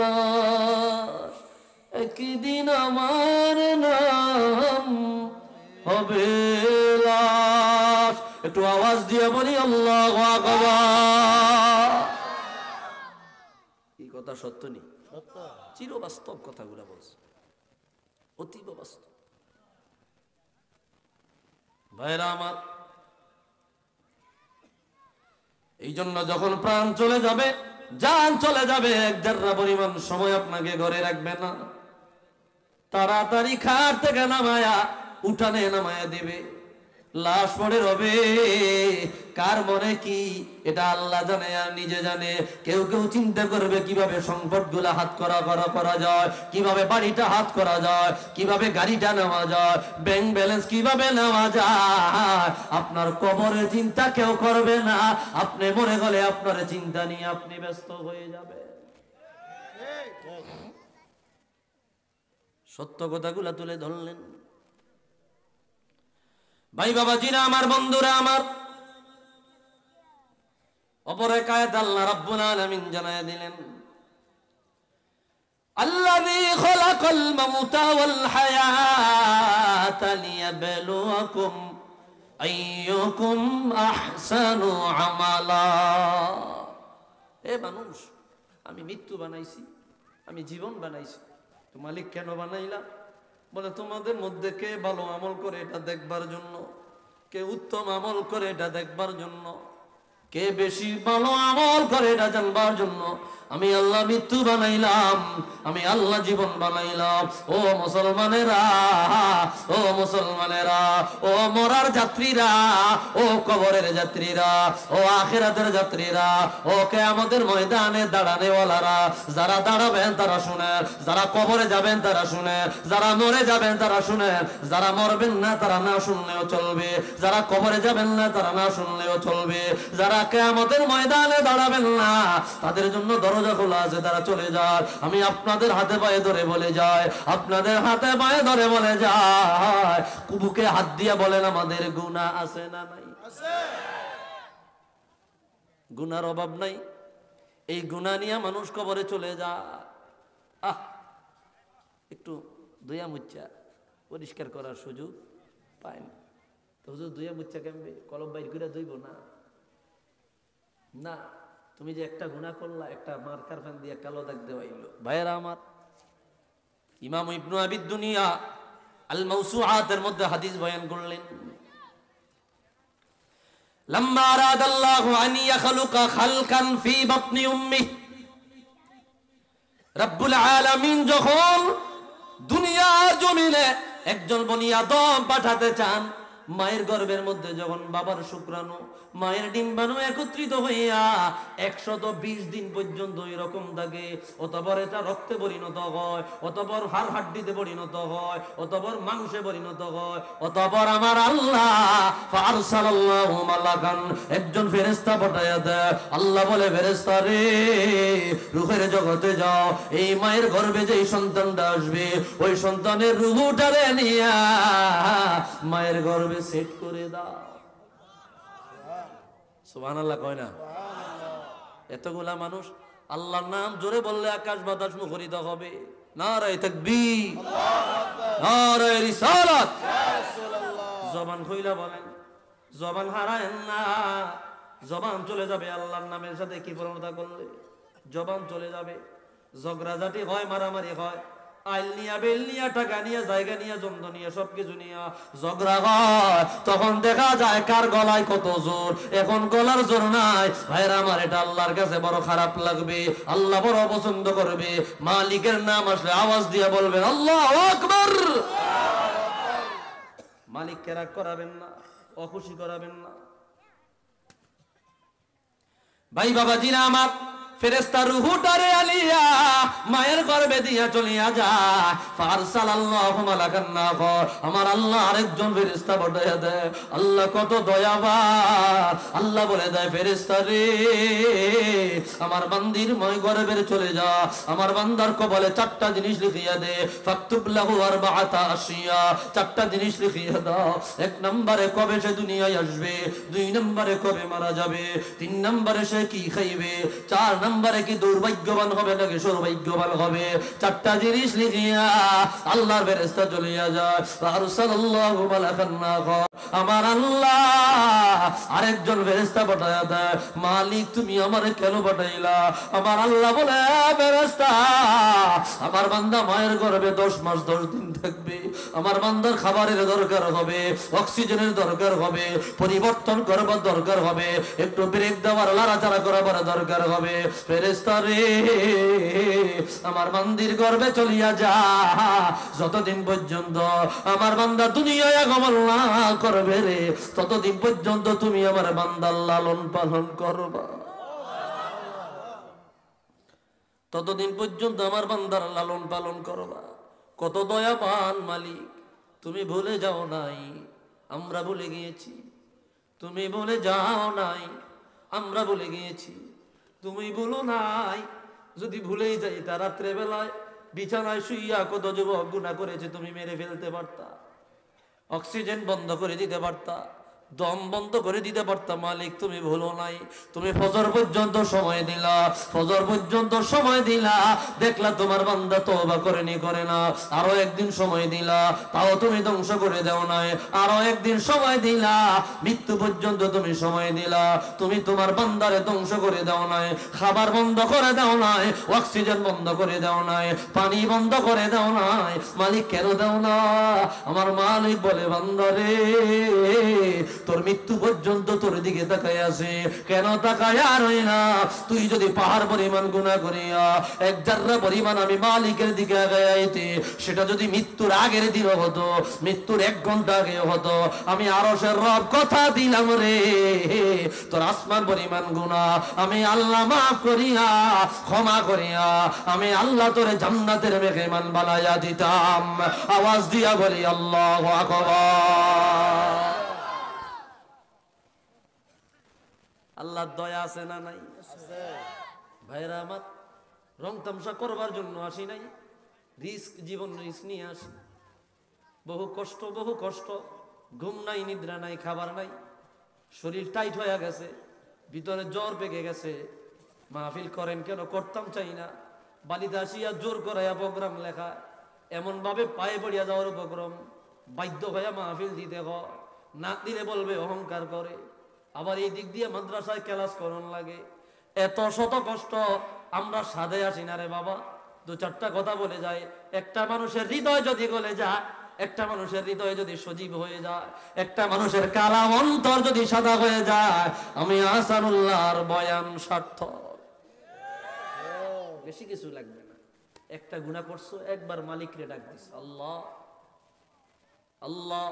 লাশ, একদিন আমার নাম হবে লাশ। একটু আওয়াজ দিয়ে বলি আল্লাহু আকবার। এই কথা সত্য নেই? চির বাস্তব কথাগুলো বলছে, অতীব বাস্তব। ভাইরা আমার, এই জন্য যখন প্রাণ চলে যাবে, জান চলে যাবে, এক জাররা পরিমাণ সময় আপনাকে ঘরে রাখবে না, তাড়াতাড়ি খাট থেকে নামায়া উঠানে নামায়া দিবে, লাশ পড়ে রবে। কার মনে কি এটা আল্লাহ জানে আর নিজে জানে। কেউ কেউ চিন্তা করবে কিভাবে সম্পদগুলা হাত করা যায়, কিভাবে বাড়িটা হাত করা যায়, কিভাবে গাড়িটা নেওয়া যায়, ব্যাংক ব্যালেন্স কিভাবে নেওয়া যায়। আপনার কবরের চিন্তা কেউ করবে না, আপনি মরে গেলে আপনার চিন্তা নিয়ে আপনি ব্যস্ত হয়ে যাবে। সত্য কথাগুলা তুলে ধরলেন। ভাই বাবাজিরা আমার, বন্ধুরা আমার, অপর এক আয়াত আল্লাহ রাব্বুল আলামিন জানায়া দিলেন, আল্লাযী খালাকাল মাউতা ওয়াল হায়াতা লিয়াবলুয়াকুম আইয়ুকুম আহসানু আমালা। এ মানুষ, আমি মৃত্যু বানাইছি, আমি জীবন বানাইছি, তো মালিক কেন বানাইলা? বলে তোমাদের মধ্যে কে ভালো আমল করে এটা দেখবার জন্য, কে উত্তম আমল করে এটা দেখবার জন্য, কে বেশি ভালো আমল করে এটা জানবার জন্য আমি আল্লাহ মৃত্যু বানাইলাম, আমি আল্লাহ জীবন বানাইলাম। ও মুসলমানেরা, ও মুসলমানেরা, ও মরার যাত্রীরা, ও কবরের যাত্রীরা, ও আখিরাতের যাত্রীরা, ও কিয়ামতের ময়দানে দাঁড়ানেওয়ালারা, যারা দাঁড়াবেন তারা শুনেন, যারা কবরে যাবেন তারা শুনেন, যারা মরে যাবেন তারা শুনেন, যারা মরবেন না তারা না শুনলেও চলবে, যারা কবরে যাবেন না তারা না শুনলেও চলবে, যারা কিয়ামতের ময়দানে দাঁড়াবেন না তাদের জন্য দরজা খোলা আছে, তারা চলে যায়। আমি আপনাদের হাতে পায়ে ধরে বলে যায়, আপনাদের হাতে পায়ে ধরে বলে যায়, বুকে হাত দিয়া বলেন আমাদের গুনাহ আছে না নাই? গুনার অভাব নাই। এই গুনাহ নিয়ে মানুষ কবরে চলে যায়। একটু দুয়া মুচ্চা পরিষ্কার করার সুযোগ পায় না, তো হুজুর দুয়া মুচ্চা কেমবে? কলম বাইর করে দইব না, না, তুমি যে একটা গুনাহ করলা, একটা মার্কার ফ্যান দিয়ে কালো দাগ দেওয়াইলো। ভাইয়েরা আমার, ইমাম ইবনু আবি দুনিয়া আল মাওসুআতের মধ্যে হাদিস বয়ান করলেন, লাম্মা আরাদাল্লাহু আন ইয়াখলুকা খালকান ফি বাতনি উম্মি, রব্বুল আলামিন যখন দুনিয়ার জমিনে একজন বনি আদম পাঠাতে চান, মায়ের গর্ভের মধ্যে যখন বাবার শুক্রাণু মায়ের ডিম্বাণু একত্রিত হইয়া 120 দিন পর্যন্ত এরকম থাকে, অতঃপর এটা রক্তে পরিণত হয়, অতঃপর হাড় হাড্ডিতে পরিণত হয়, অতঃপর মাংসে পরিণত হয়, অতঃপর আমার আল্লাহ ফারসালাল্লাহু মালাকান, একজন ফেরেশতা পাঠায়া দেয়। আল্লাহ বলে, ফেরেশতা রে, রূহের জগতে যাও, এই মায়ের গর্ভে যেই সন্তানটা আসবে ওই সন্তানের রূহটারে নিয়া মায়ের গর্ভে সেট করে দাও। সুবহানাল্লাহ কয় না? এতগুলা মানুষ আল্লাহর নাম জোরে বললে আকাশ বাতাস মুখরিত হবে। নারায়ে তাকবীর, নারায়ে রিসালাত। জবান খুইলা বলেন, জবান হারায়েন না, জবান চলে যাবে আল্লাহর নামের সাথে কি প্রণতা করলে, জবান চলে যাবে। ঝগড়াঝাটি হয়, মারামারি হয়, আইল নিয়া, বেল নিয়া, টাকা নিয়া, জায়গা নিয়া, যন্ত্র নিয়া, সবকিছু নিয়া ঝগড়া হয়, তখন দেখা যায় কার গলায় কত জোর। এখন গলার জোর নাই ভাইরা আমার, এটা আল্লাহর কাছে বড় খারাপ লাগবে, আল্লাহ বড় অপছন্দ করবে। মালিকের নাম আসলে আওয়াজ দিয়ে বলবেন আল্লাহু আকবার। মালিককে রাগ করাবেন না, অখুশি করাবেন না। ভাই বাবাজিরা আমার, ফেরেশতা রূহটারে আলিয়া মায়ের গর্ভে দিয়া চলিয়া যায়। ফারসালাল্লাহু মালাকান নাগর, আমার আল্লাহ আরেকজন ফেরেশতা পাঠাইয়া দেয়। আল্লাহ কত দয়াবান, আল্লাহ বলে দেয়, ফেরেশতা রে, আমার বান্দির মায়ের গর্ভে চলে যা, আমার বান্দার কপালে 4টা জিনিস লিখিয়া দে। ফাকতুব লাহু আরবাআতা আশিয়া, 4টা জিনিস লিখিয়া দাও। 1 নম্বরে কবে সে দুনিয়ায় আসবে, 2 নম্বরে কবে মারা যাবে, 3 নম্বরে সে কি খাইবে, 4 নম্বরে কি দুর্ভাগ্যবান হবে নাকি সৌভাগ্যবান হবে। 4টা জিনিস লিখিয়া আল্লাহর ফেরেশতা চলিয়া যায়। ফারসালাল্লাহু মালাকান নাগর, আমার আল্লাহ আরেকজন ফেরেশতা পাঠায়া দেয়। মালিক তুমি আমারে কেন পাঠাইলা? আমার আল্লাহ বলে, ফেরেশতা, আমার বান্দা মায়ের গর্ভে 10 মাস 10 দিন থাকবে, আমার বান্দার খাবারের দরকার হবে, অক্সিজেনের দরকার হবে, পরিবর্তন করবার দরকার হবে, একটু ব্রেক দেওয়ার, লাড়াচাড়া করাবার দরকার হবে। ফেরেশতা রে, আমার বান্দির গর্ভে চলিয়া যা, যতদিন পর্যন্ত আমার বান্দা দুনিয়ায় আগমন না করবে রে, ততদিন পর্যন্ত তুমি আমার বান্দার লালন পালন করবা, ততদিন পর্যন্ত আমার বান্দার লালন পালন করবা। কত দয়াবান মালিক, তুমি ভুলে যাও নাই, আমরা ভুলে গিয়েছি। তুমি ভুলে যাও নাই, আমরা ভুলে গিয়েছি। তুমি ভুলো নাই, যদি ভুলেই যাই তা রাত্রে বেলায় বিছানায় শুইয়া কত যুবক গুনাহ করেছে, তুমি মেরে ফেলতে পারতা, অক্সিজেন বন্ধ করে দিতে পারতা, দম বন্ধ করে দিতে পারতাম। মালিক তুমি ভুলো নাই, তুমি ফজর পর্যন্ত সময় দিলা, ফজর পর্যন্ত সময় দিলা, দেখলা তোমার বান্দা তওবা করেনি করে না, আরো একদিন সময় দিলা, তাও তুমি ধ্বংস করে দাও নাই, আরো একদিন সময় দিলা, মৃত্যু পর্যন্ত তুমি সময় দিলা, তুমি তোমার বান্দারে ধ্বংস করে দাও নাই, খাবার বন্ধ করে দাও নাই, অক্সিজেন বন্ধ করে দাও নাই, পানি বন্ধ করে দাও নাই। মালিক কেন দাও না? আমার মালিক বলে বান্দারে তোর মৃত্যু পর্যন্ত তোর দিকে তাকায় আছে, কেন তাকায় আর হয় না? তুই যদি পাহাড় পরিমাণ গুনাহ করিয়া এক জাররা পরিমাণ আমি মালিকের দিকে আগাইতে, সেটা যদি মৃত্যুর আগের দিন হতো, মৃত্যুর 1 ঘন্টা আগে হতো, আমি আরশের রব কথা দিলাম রে, তোর আসমান পরিমাণ গুনাহ আমি আল্লাহ মাফ করিয়া ক্ষমা করিয়া আমি আল্লাহ তোরে জান্নাতের মেহমান বানাইয়া দিতাম। আওয়াজ দিয়া বলি আল্লাহু আকবার। আল্লাহর দয়া আছে না নাই? ভাইরা আমার, রং তামসা করবার জন্য আসি নাই, রিস্ক, জীবন রিস্ক নিয়ে আসি। বহু কষ্ট, ঘুম নাই, নিদ্রা নাই, খাবার নাই, শরীর টাইট হয়ে গেছে, ভিতরে জ্বর পেকে গেছে। মাহফিল করেন কেন? করতাম চাই না। বালিতে আসিয়া জোর করাইয়া প্রোগ্রাম লেখা, এমন ভাবে পায়ে পড়িয়া যাওয়ার উপক্রম, বাধ্য হইয়া মাহফিল দিতে হয়, না দিলে বলবে অহংকার করে। আবার এই দিক দিয়ে মাদ্রাসায় ক্লাস করন লাগে, এত শত কষ্ট। আমরা সাধে আসি না রে বাবা, 2-4টা কথা বলে যায়। একটা মানুষের হৃদয় যদি গলে যায়, একটা মানুষের হৃদয় যদি সজীব হয়ে যায়, একটা মানুষের কালা অন্তর যদি সাদা হয়ে যায়, আমি আহসানুল্লাহর বয়ান সার্থক। বেশি কিছু লাগবে না। একটা গুনাহ করছো, একবার মালিকরে ডাক দিস, আল্লাহ আল্লাহ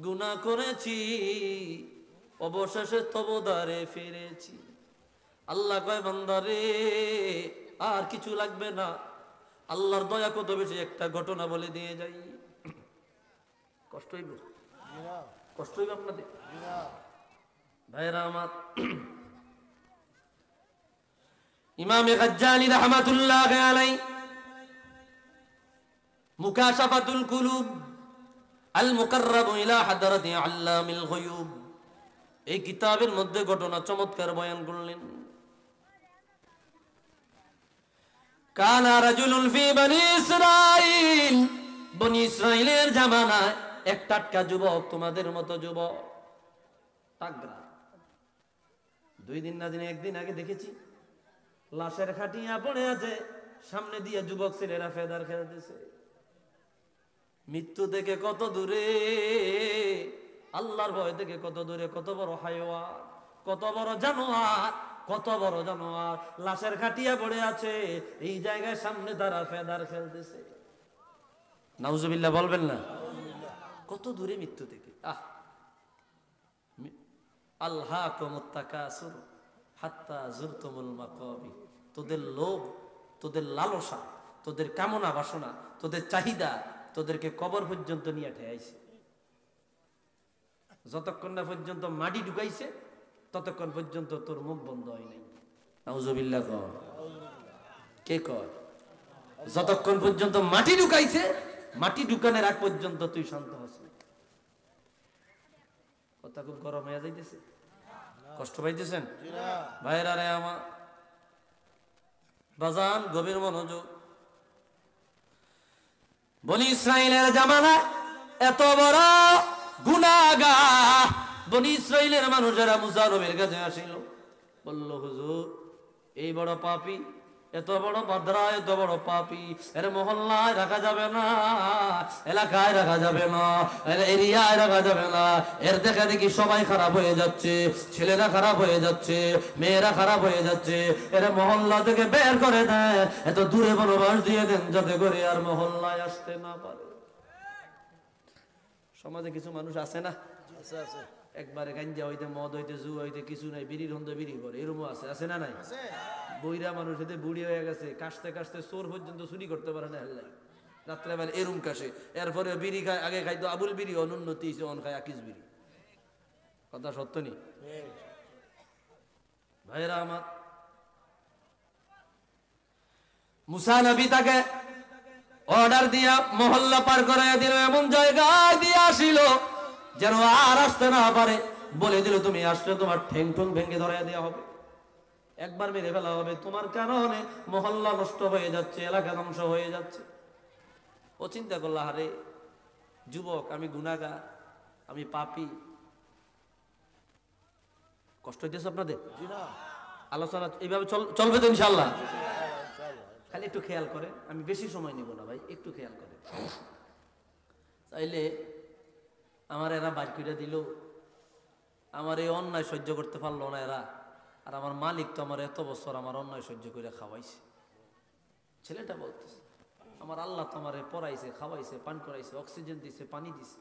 গুনাহ করেছি, অবশেষে তবদারে ফিরেছি। আল্লাহ কয় বান্দারে আর কিছু লাগবে না। আল্লাহর দয়া কত বেশি। একটা ঘটনা বলে দিয়ে যাই, কষ্ট হইব, কষ্ট হইব আপনাদের ভাইরা আমার। ইমামে গাজ্জালি রাহমাতুল্লাহ আলাইহি মুকাশাফাতুল কুলুব আল মুকাররাব ইলা হাদরাতি আল্লামিল গায়ুব, এই কিতাবের মধ্যে ঘটনা চমৎকার বয়ান করলেন। কানা রাজুলুন ফি বনি ইসরাইল, বনি ইসরাইলের জামানায় এক টাটকা যুবক, তোমাদের মতো যুবক, তাগড়া। 2 দিন না দিন 1 দিন আগে দেখেছি, লাশের খাটিয়া পড়ে আছে, সামনে দিয়ে যুবক ছেলেরা ফেদার খেলতেছে। মৃত্যু থেকে কত দূরে, আল্লাহর ভয় থেকে কত দূরে। কত বড় হায়ওয়ান, কত বড় জানোয়ার, কত বড় জানোয়ার লাশের খাটিয়া পড়ে আছে, এই জায়গায় সামনে তারা ফেদার খেলতেছে। নাউজুবিল্লাহ বলবেন না? কত দূরে মৃত্যু থেকে। আল্লাহকুমুত তাকাসুর হাত্তা যুরতুমুল মাকাবির, তোদের লোভ, তোদের লালসা, তোদের কামনা বাসনা, তোদের চাহিদা তোদেরকে কবর পর্যন্ত নিয়ে ঠেয়াইছে। যতক্ষণ না পর্যন্ত মাটি ঢুকাইছে, ততক্ষণ পর্যন্ত তোর মুখ বন্ধ হয় নাই। নাউজুবিল্লাহ কর, কে কর? যতক্ষণ পর্যন্ত মাটি ঢুকাইছে, মাটি ঢুকানোর আগ পর্যন্ত তুই শান্ত হস না। কথা খুব গরম হয়ে যাইতেছে, কষ্ট পাইতেছেন ভাইরা রে আমার বাজান, গভীর মনোযোগ। বনি ইসরাইলের জামানায় এত বড় গুনাহগার, বনি ইসরাইলের মানুষেরা মুসা নবীর কাছে আসিল, বলল হুজুর এই বড় পাপী, এত বড় বাদরা, এত বড় পাপী, এর মহল্লায় রাখা যাবে না, এলাকায় রাখা যাবে না, এর এরিয়ায় রাখা যাবে না। এর দেখা দেখি সবাই খারাপ হয়ে যাচ্ছে, ছেলেরা খারাপ হয়ে যাচ্ছে, মেয়েরা খারাপ হয়ে যাচ্ছে, এর মহল্লা থেকে বের করে দেন, এত দূরে বনবাস দিয়ে দেন, যাতে করে আর মহল্লায় আসতে না পারে। সমাজে কিছু মানুষ আছে না, একবারে গাঞ্জা হইতে, মদ হইতে, জু হইতে কিছু নাই, বিড়ির হন্দ বিড়ি করে, এরকম আছে, আছে না নাই? বইরা মানুষ এতে বুড়ি হয়ে গেছে, কাশতে কাশতে চোর পর্যন্ত চুরি করতে পারে না, হেল্লাই রাত্রে বেলা এরুম কাশে। এরপরে বিড়ি খায়, আগে খাইতো আবুল বিড়ি, অনুন্নতি হয়েছে, অন খায় আকিস বিড়ি। কথা সত্য নি ভাইরা আমার? মুসা নবী তাকে অর্ডার দিয়া মহল্লা পার করাইয়া দিল, এমন জায়গায় দিয়ে আসিল যেন আর আসতে না পারে। বলে দিল তুমি আসলে তোমার ঠ্যাং ঠুং ভেঙে ধরাইয়া দেওয়া হবে, একবার মেরে ফেলা হবে, তোমার কারণে মহল্লা নষ্ট হয়ে যাচ্ছে, এলাকা ধ্বংস হয়ে যাচ্ছে। ও চিন্তা করলো, আরে যুবক, আমি গুনাহগার, আমি পাপী। কষ্ট হইতেছে আপনাদের? জি না, আলোচনা এইভাবে চলবে তো ইনশাল্লাহ? ইনশাআল্লাহ। খালি একটু খেয়াল করে, আমি বেশি সময় নিব না ভাই, একটু খেয়াল করে। চাইলে আমার এরা বাইর করে দিল, আমার এই অন্যায় সহ্য করতে পারলো না এরা, আর আমার মালিক তো আমার এত বছর আমার অন্যায় সহ্য করে খাওয়াইছে। ছেলেটা বলতেছে, আমার আল্লাহ তো আমার পড়াইছে, খাওয়াইছে, পান করাইছে, অক্সিজেন দিছে, পানি দিছে।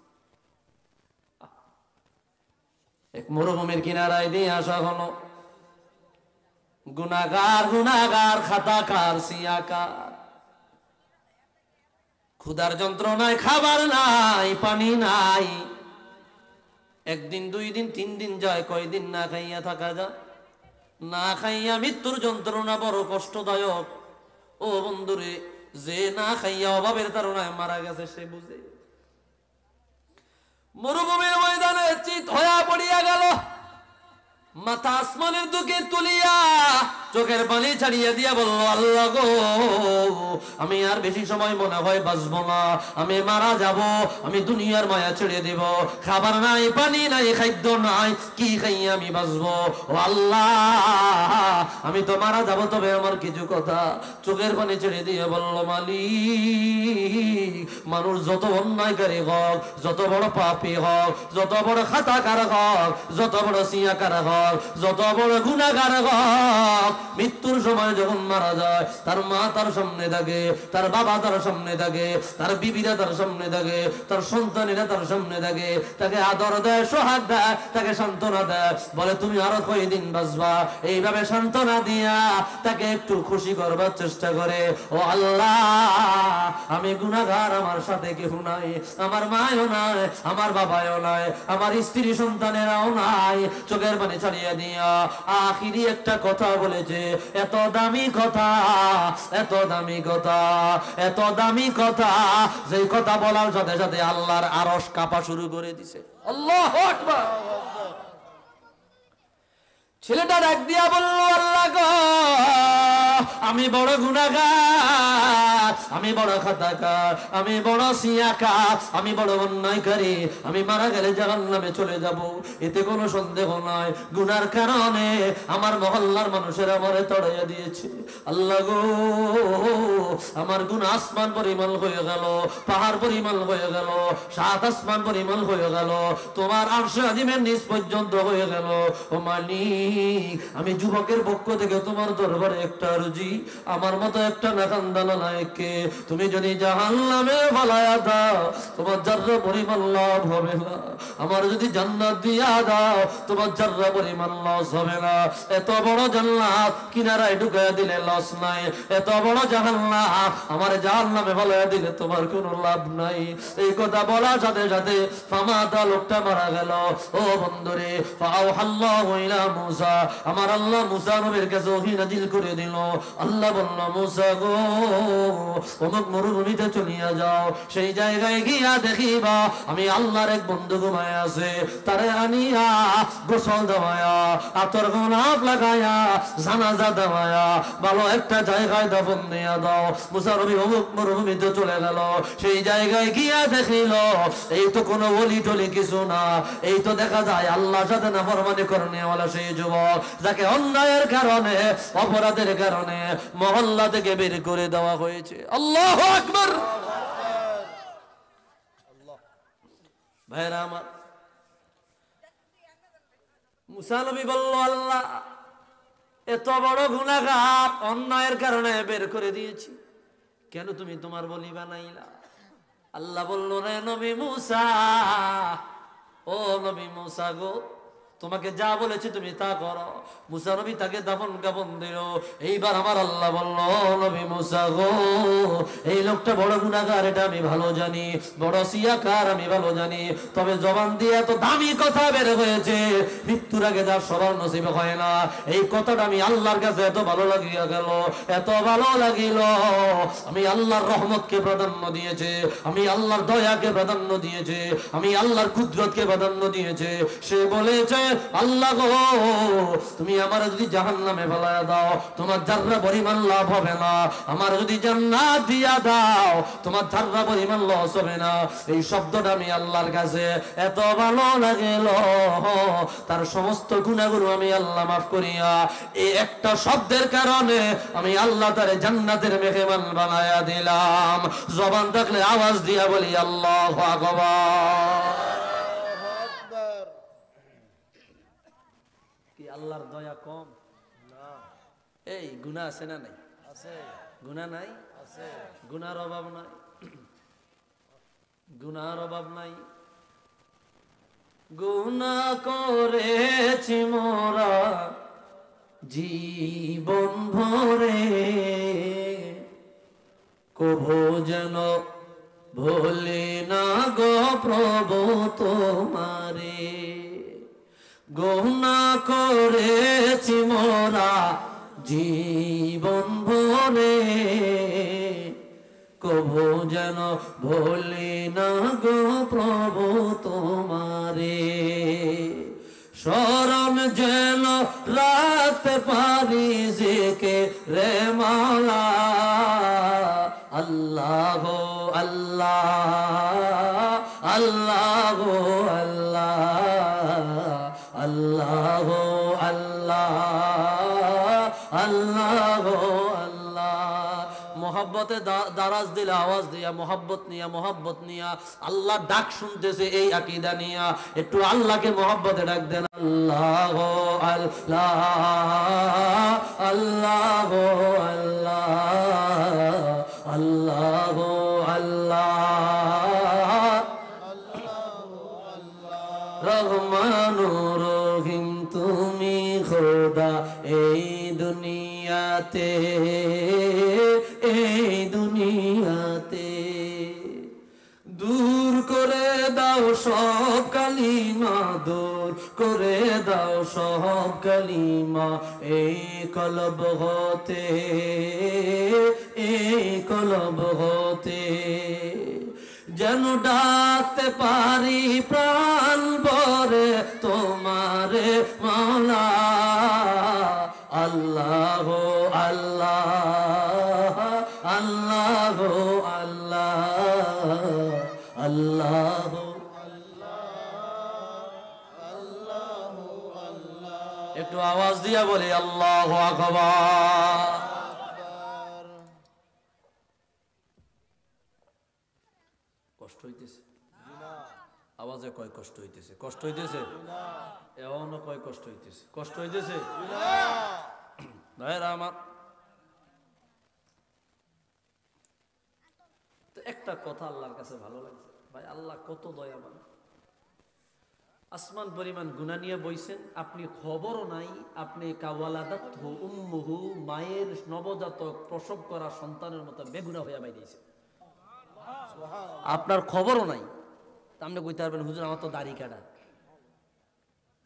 এক মরুভূমির কিনারায় দিয়ে আসা হলো, গুনাহগার গুনাহগার, খাতাকার সিয়াকার, ক্ষুধার যন্ত্রণায় খাবার নাই, পানি নাই, একদিন, 2 দিন, 3 দিন যায়, কয়দিন না খাইয়া থাকা যায়? না খাইয়া মৃত্যুর যন্ত্রণা বড় কষ্টদায়ক। ও বন্ধুরে, যে না খাইয়া অভাবের তাড়নায় মারা গেছে সে বুঝে। মরুভূমির ময়দানে চিত হইয়া পড়িয়া গেল, মাথা আসমানের দিকে তুলিয়া চোখের পানি ছাড়িয়া দিয়া বলল, আল্লাহ গো, আমি আর বেশি সময় মনে হয় বাঁচবো না, আমি মারা যাব, আমি দুনিয়ার মায়া ছেড়ে দেব, খাবার নাই, পানি নাই, খাদ্য নাই, কি খাইয়া আমি বাঁচবো? ও আল্লাহ, আমি তো মারা যাব, তবে আমার কিছু কথা। চোখের পানি ছেড়ে দিয়ে বলল, মালিক, মানুষ যত অন্যায়কারী হোক, যত বড় পাপী হোক, যত বড় খাতাকার হোক, যত বড় সিয়াকার হোক, যত বড় গুনাহগার হোক, মৃত্যুর সময় যখন মারা যায়, তার মা তার সামনে থাকে, তার বাবা তার সামনে থাকে, তার বিবিরা তার সামনে থাকে, তার সন্তানেরা তার সামনে থাকে, তাকে আদর দেয়, সোহাগ দেয়, তাকে সান্ত্বনা দেয়, বলে তুমি আরো কয়দিন বাঁচবা। এইভাবে সান্ত্বনা দিয়া তাকে একটু খুশি করবার চেষ্টা করে। ও আল্লাহ, আমি গুনাহগার, আমার সাথে কেউ নাই, আমার মায়ও নাই, আমার বাবাও নাই, আমার স্ত্রী সন্তানেরাও নাই। চোখের পানি ছাড়িয়ে দিয়া আখিরি একটা কথা বলেছে, এত দামি কথা, এত দামি কথা, এত দামি কথা, যে কথা বলার সাথে সাথে আল্লাহর আরশ কাঁপা শুরু করে দিছে। আল্লাহু আকবার। ছেলেটা ডাক দিয়া বলল, আল্লাহ গো, আমি বড় গুনাহগার, আমি বড় খাতাকার, আমি বড় সিয়াকার, আমি বড় অন্যায়কারী, আমি মারা গেলে জাহান্নামে চলে যাব, এতে কোনো সন্দেহ নাই। গুনার কারণে আমার মহল্লার মানুষেরা আমারে তাড়াইয়া দিয়েছে। আল্লাহ গো, আমার গুনাহ আসমান পরিমাণ হয়ে গেল, পাহাড় পরিমাণ হয়ে গেল, 7 আসমান পরিমাণ হয়ে গেল, তোমার আরশে আজিমের নিচ পর্যন্ত হয়ে গেল। ও মালিক, আমি যুবকের পক্ষ থেকে তোমার দরবারে একটা আরজি, আমার মতো একটা নাকান্দালা নায়ককে তুমি যদি জাহান্নামে ফালায়া দাও, তোমার যাররা পরিমাণ লাভ হবে না। আমার যদি জান্নাত দিয়া দাও, তোমার যাররা পরিমাণ লস হবে না। এত বড় জান্নাত কিনারায় ঢুকাইয়া দিলে লস নাই, এত বড় জাহান্নাম আমার জাহান্নামে ফালাইয়া দিলে তোমার কোনো লাভ নাই। এই কথা বলার সাথে সাথে ফামাতা, লোকটা মারা গেল। ও বন্ধুরে, ফাআওহাল্লাহু ইলা মূসা, আমার আল্লাহ মূসা নবীর কাছে ওহী নাযিল করে দিল। আল্লাহ বলল, মূসা গো, অমুক মরুভূমিতে চলিয়া যাও, সেই জায়গায় গিয়া দেখিবা আমি আল্লাহর এক বন্ধু ঘুমায় আছে, তারে আনিয়া গোসল দেওয়ায়া, আতর গোলাপ লাগায়া, জানাজা দেওয়ায়া, ভালো একটা জায়গায় দাফন দিয়া দাও। মূসা নবী অমুক মরুভূমিতে চলে গেল, সেই জায়গায় গিয়া দেখিল এই তো কোনো ওলি টলি কিছু না, এই তো দেখা যায় আল্লাহর সাথে নাফরমানি করনেওয়ালা সেই যুবক, যাকে অন্যায়ের কারণে, অপরাধের কারণে মহল্লা থেকে বের করে দেওয়া হয়েছে। আল্লাহু আকবার। ভাইরা আমার, মূসা নবী বলল, আল্লাহ, এত বড় গুনাহগার, অন্যায়ের কারণে বের করে দিয়েছি, কেন তুমি তোমার বলি বানাইলা? আল্লাহ বলল, রে নবী মূসা, ও নবী মূসা গো, তোমাকে যা বলেছি তুমি তা করো। মুসা নবী তাকে দাফন কাফন দিল। এইবার আমার আল্লাহ বলল, নবী মুসা গো, এই লোকটা বড় গুনাহগার, এটা আমি ভালো জানি, বড় সিয়াকার আমি ভালো জানি, তবে জবান দিয়ে এত দামি কথা বের হয়েছে, মৃত্যুর আগে যা সবার নসিব হয় না, এই কথাটা আমি আল্লাহর কাছে এত ভালো লাগিয়া গেল, এত ভালো লাগিল, আমি আল্লাহর রহমতকে প্রাধান্য দিয়েছে, আমি আল্লাহর দয়াকে প্রাধান্য দিয়েছে, আমি আল্লাহর কুদরতকে প্রাধান্য দিয়েছে। সে বলেছে, আল্লাহ গো, তুমি আমার যদি জাহান্নামে ফেলায়া দাও তোমার যাররা পরিমাণ লাভ হবে না, আমার যদি জান্নাত দিয়া দাও তোমার যাররা পরিমাণ লস হবে না। এই শব্দটা আমি আল্লাহর কাছে এত ভালো লাগেল, তার সমস্ত গুনাহগুলো আমি আল্লাহ মাফ করিয়া এই একটা শব্দের কারণে আমি আল্লাহ তারে জান্নাতের মেহমান বানায়া দিলাম। জবান থাকলে আওয়াজ দিয়া বলি আল্লাহু আকবার। কি আল্লাহর দয়া কম? না, এই গুনাহ আছে না নাই? আছে, গুনাহ নাই? আছে। গুনার অভাব নাই, গুনার অভাব নাই। গুনাহ করেছি মোরা জীবন ভরে, কভু যেন ভুলি না গো প্রভু তোমারে। গুনাহ করেছি মোরা জীবন ভরে, কভু যেন ভুলি না গো প্রভু তোমারে। স্মরণ যেন রাখতে পারি জিকে রে মাওলা, আল্লাহ আল্লাহ, আল্লাহ আল্লাহ, আল্লাহ আল্লাহ, আল্লাহ আল্লাহ। মোহাব্বতে দারাজ দিলে আওয়াজ দিয়া মোহাব্বত নিয়া, মোহাব্বত নিয়া আল্লাহ ডাক শুনতেছে এই আকীদা নিয়া একটু আল্লাহকে মোহাব্বতে ডাক দেন। আল্লাহ আল্লাহ, আল্লাহ আল্লাহ, আল্লাহ আল্লাহ, রহমানুর রহিম তুমি খোদা এই দুনিয়াতে, এই দুনিয়াতে। দূর করে দাও সব কালিমা, দূর করে দাও সব কালিমা এই কলব হতে, এই কলব হতে। যেন ডাকতে পারি প্রাণ ভরে তোমারে মাওলা, আল্লাহ আল্লাহ, আল্লাহ আল্লাহ, আল্লাহ। একটু আওয়াজ দিয়া বলি আল্লাহু আকবার। কষ্ট হইতেছে? আওয়াজে কয় কষ্ট হইতেছে? কষ্ট হইতেছে? এমনও কয় কষ্ট হইতেছে? কষ্ট হইতেছে? ভাইরা আমার, একটা কথা আল্লাহর কাছে ভালো লাগছে, ভাই আল্লাহ কত দয়াবান। আসমান পরিমাণ গুনাহ নিয়ে বইছেন, আপনি খবরও নাই, আপনি কাওয়ালাদাতহু উম্মুহু, মায়ের নবজাতক প্রসব করা সন্তানের মতো বেগুনাহ হইয়া বাইরেছেন, আপনার খবরও নাই। আপনি কইতে পারবেন হুজুর আমার তো দাড়ি কাটা,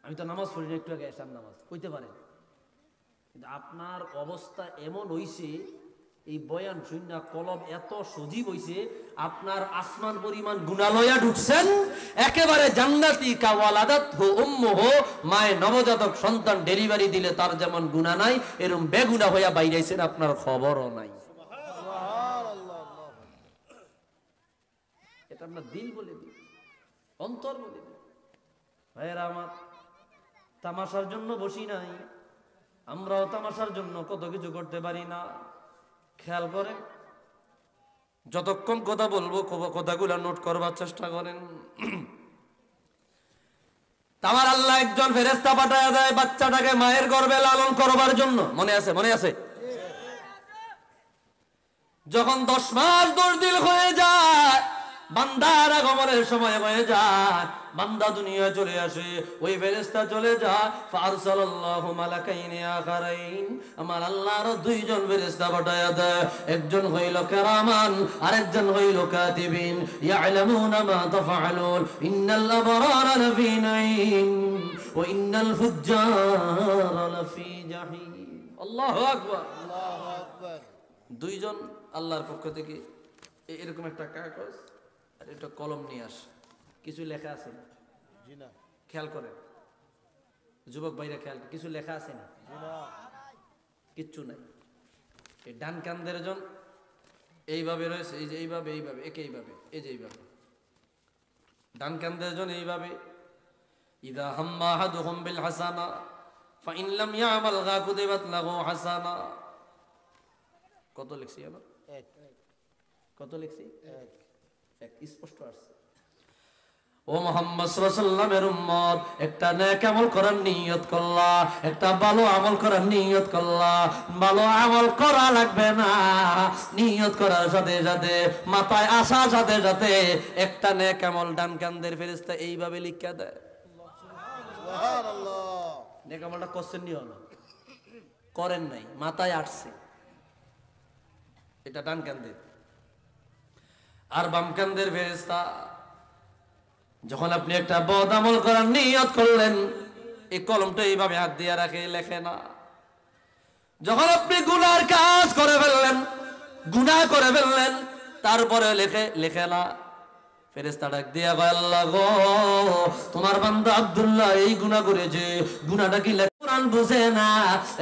আমি তো নামাজ পড়ি না, একটু আগে এসার নামাজ কইতে পারেন, কিন্তু আপনার অবস্থা এমন হইছে, এই বয়ান শূন্য কলব এত সজীব হইছে, আপনার আসমান পরিমাণ গুনালয়া ঢুকছেন, একেবারে জান্নাতি কাওয়ালাদাতহু উম্মুহু, মায়ে নবজাতক সন্তান ডেলিভারি দিলে তার যেমন গুনাহ নাই, এরকম বেগুনাহ হইয়া বাইরেছেন, আপনার খবরও নাই। এটা আপনার দিল বলে দিন, অন্তর বলে দিন। ভাইয়েরা আমার, তামাশার জন্য বসি নাই, আমরাও তামাশার জন্য কত কিছু করতে পারি না। খেয়াল করেন, যতক্ষণ কথা বলবো কথাগুলো নোট করবার চেষ্টা করেন। আমার আল্লাহ একজন ফেরেশতা পাঠায়া দেয় বাচ্চাটাকে মায়ের গর্ভে লালন করবার জন্য, মনে আছে? মনে আছে? যখন 10 মাস 10 দিন হয়ে যায়, বান্দার আগমনের সময় হয়ে যায়, বান্দা দুনিয়া চলে আসে, ওই ফেরেশতা চলে যায়। ফারসালাল্লাহু মালাকাইনি আখারাইন, আমার আল্লাহ আরো দুইজন ফেরেশতা পাঠায়া দেয়। একজন হইল কিরামান, আরেকজন হইল কাতিবিন। ইয়ালামুনা মা তাফআলুন, ইন্নাল আবরারা লাফি নাঈম ওয়া ইন্নাল ফুজ্জারা লাফি জাহিম। আল্লাহু আকবার। আল্লাহু আকবার। দুইজন আল্লাহর পক্ষ থেকে এরকম একটা কাগজ আর একটা কলম নিয়ে আস, কিছু লেখা আছে না? জি না। খেয়াল করেন যুবক ভাইরা, খেয়াল করেন, কিছু লেখা আছে না? জি না। কিচ্ছু নাই। এই ডান কান্দের জন এইভাবে রয়েছে, এই যে এইভাবে, এইভাবে, একে এইভাবে, এই যে এইভাবে ডান কান্দের জন এইভাবে। ইদা হাম্মা আহাদুহুম বিল হাসানা ফাইন লাম ইয়ামালহা কুতিবাত লাহু হাসানা। কত লিখছি আমরা? এক। কত লিখছি? এক। এক, স্পষ্ট আসছে। ও মুহাম্মদ সাল্লাল্লাহু আলাইহি ওয়াসাল্লামের উম্মত, একটা নেক আমল করার নিয়ত করলা, একটা ভালো আমল করার নিয়ত করলা। ভালো আমল করা লাগবে না, নিয়ত করার সাথে সাথে, মাথায় আসার সাথে সাথে একটা নেক আমল ডান কান্দের ফেরেশতা এইভাবে লিখা দেয়। সুবহানাল্লাহ। নেক আমলটা করছেন নি? হলো করেন নাই, মাথায় আসছে। এটা ডান কান্দের। আর বাম কান্দের ফেরেশতা, যখন আপনি একটা বদ আমল করার নিয়ত করলেন, এই কলমটা এইভাবে হাত দিয়ে রাখে, লেখে না। যখন আপনি গুনার কাজ করে ফেললেন, গুনাহ করে ফেললেন, তারপরে লেখে না। ফেরেশতা ডাক দিয়া কয়, আল্লাহ গো, তোমার বান্দা আব্দুল্লাহ এই গুনাহ করেছে, গুনাহটা কি লেখা? কোরআন বুঝে না।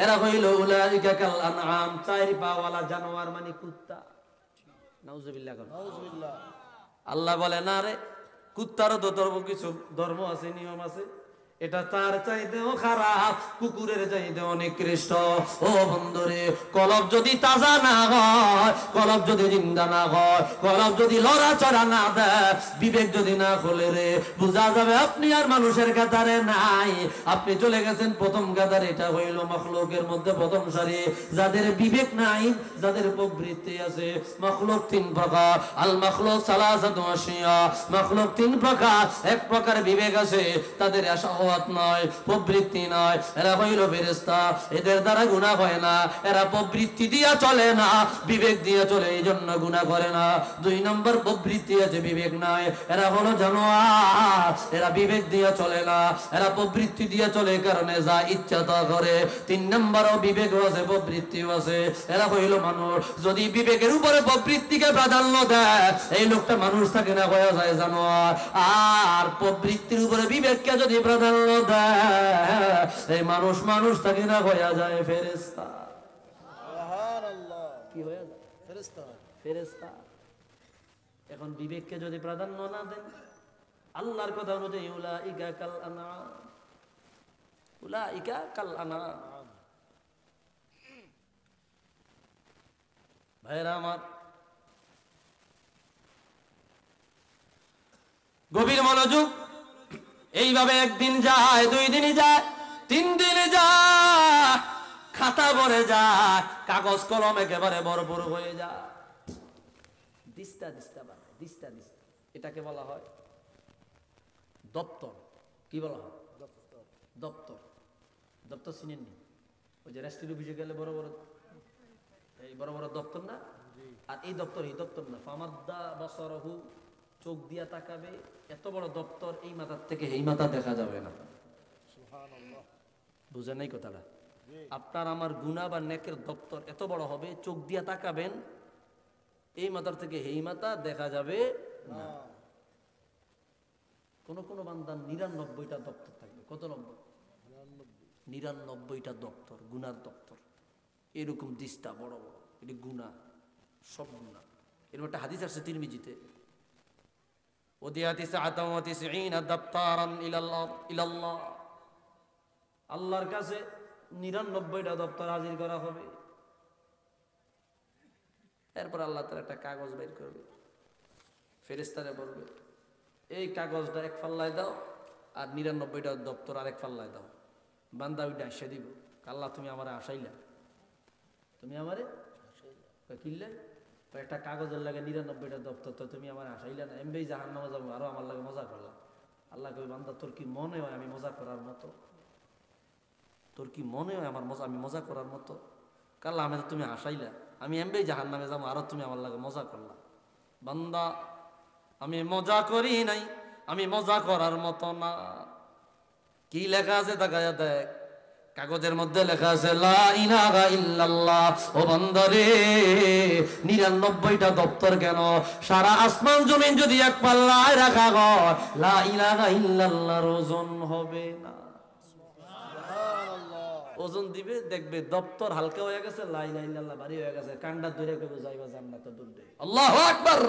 এরা হইল উলাইকা কাল আনআম, চার পাওয়ালা জানোয়ার, মানে কুত্তা। নাউজুবিল্লাহ। নাউজুবিল্লাহ। আল্লাহ বলে না রে, কুত্তারও তো কিছু ধর্ম আছে, নিয়ম আছে, এটা তার চাইতেও খারাপ, কুকুরের চাইতেও নিকৃষ্ট। ও বন্ধুরে, কলব যদি তাজা না হয়, কলব যদি জিন্দা না হয়, কলব যদি লড়াচড়া না দেয়, বিবেক যদি না খোলে রে, বোঝা যাবে আপনি আর মানুষের কাতারে নাই, আপনি চলে গেছেন প্রথম কাতারে। এটা হইল মখলুকের মধ্যে প্রথম সারি, যাদের বিবেক নাই, যাদের প্রবৃত্তি আছে। মখলুক তিন প্রকার, আল মখলুক সালাসাতু আশিয়া, মখলুক তিন প্রকার। এক প্রকার বিবেক আছে, তাদের শাহওয়াত নয়, প্রবৃত্তি নয়, এরা হইল ফেরেশতা, এদের দ্বারা গুনাহ হয় না, এরা প্রবৃত্তি দিয়া চলে না, বিবেক দিয়ে চলে, এই জন্য গুনাহ করে না। দুই নম্বর প্রবৃত্তি আছে, বিবেক নাই, এরা হলো জানোয়ার, এরা বিবেক দিয়ে চলে না, এরা প্রবৃত্তি দিয়ে চলে, কারণে যা ইচ্ছা তা করে। তিন নম্বরও বিবেকও আছে, প্রবৃত্তিও আছে, এরা হইল মানুষ। যদি বিবেকের উপরে প্রবৃত্তিকে প্রাধান্য দেয়, এই লোকটা মানুষ থাকে না, হয়ে যায় জানোয়ার। আর প্রবৃত্তির উপরে বিবেককে যদি প্রাধান্য দেয়, এই মানুষ থাকে না, হয়ে যায় ফেরেশতা। সুবহানাল্লাহ। কি হয়ে যায়? ফেরেশতা। ফেরেশতা। এখন বিবেককে যদি প্রাধান্য না দেন, আল্লাহর কথা অনুযায়ী, উলাইকা কাল আনআম, উলাইকা কাল আনআম। ভাইরা আমার, গভীর মনোযোগ। এইভাবে একদিন যায়, দুই দিন যায়, তিন দিন যায়, খাতা ভরে যায়, কাগজ কলম একেবারে ভরপুর হয়ে যায়। দিস্তা দিস্তা বানায়, দিস্তা দিস্তা। এটাকে বলা হয় দপ্তর। কি বলা হয়? দপ্তর। দপ্তর। দপ্তর চিনেননি? ওই যে রাষ্ট্রীয় অফিসে গেলে বড় বড়, এই বড় বড় দপ্তর না? আর এই দপ্তর না, ফামাদ্দা বাসারহু, চোখ দিয়া তাকাবে, এত বড় দপ্তর, এই মাথার থেকে এই মাথা দেখা যাবে না। সুবহানাল্লাহ। বুঝেন নাই কথাটা? আপনার আমার গুনাহ বা নেকের দপ্তর এত বড় হবে, চোখ দিয়া তাকাবেন, এই মাথার থেকে এই মাথা দেখা যাবে না। কোন কোন বান্দার ৯৯টা দপ্তর থাকবে। কত নম্বর? ৯৯টা দপ্তর, গুনার দপ্তর। এরকম দিস্তা বড় বড়, এটি গুনাহ, সব গুনাহ। এরকম একটা হাদিস আসছে তিরমিজিতে, ওদিয়াতি সাআতাম ওয়া তিসঈনা দাফতারান ইলাল্লাহ, আল্লাহর কাছে ৯৯টা দপ্তর হাজির করা হবে। এরপর আল্লাহ তাআলা একটা কাগজ বের করবে, ফেরেশতারে বলবে, এই কাগজটা এক পাল্লায় দাও, আর ৯৯টা দপ্তর আরেক পাল্লায় দাও। বান্দা ওইটা আইসা দিব, আল্লাহ তুমি আমারে আসাইলা, তুমি আমারে কিনলে, একটা কাগজের লাগে 99টা দপ্তর, তো তুমি আমার আসাইলে না, এমবি জাহান্নামে যাবো, আরো আমার লাগে মজা করলাম। আল্লাহ কই বান্দা তোর কি মনে হয় আমি মজা করার মতো? তোর কি মনে হয় আমার আমি মজা করার মতো? কাল্লা আমি তো তুমি হাসাইলা, আমি এমবি জাহান্নামে যাবো, আরো তুমি আমার লাগে মজা করলা। বান্দা আমি মজা করি নাই, আমি মজা করার মতো না। কি লেখা আছে তাকায়া দেখ, কাগজের মধ্যে লেখা আছে লা ইলাহা ইল্লাল্লাহ। ও বান্দা রে, 99টা দপ্তর কেন, সারা আসমান জমিন যদি এক পাল্লায় রাখা হয়, লা ইলাহা ইল্লাল্লাহর ওজন হবে না। ওজন দিবে, দেখবে দপ্তর হালকা হয়ে গেছে, লা ইলাহা ইল্লাল্লাহ ভারী হয়ে গেছে, কান্ডা ধরে কইবে যাইবা জান্নাতে দৌড়ে। আল্লাহু আকবার।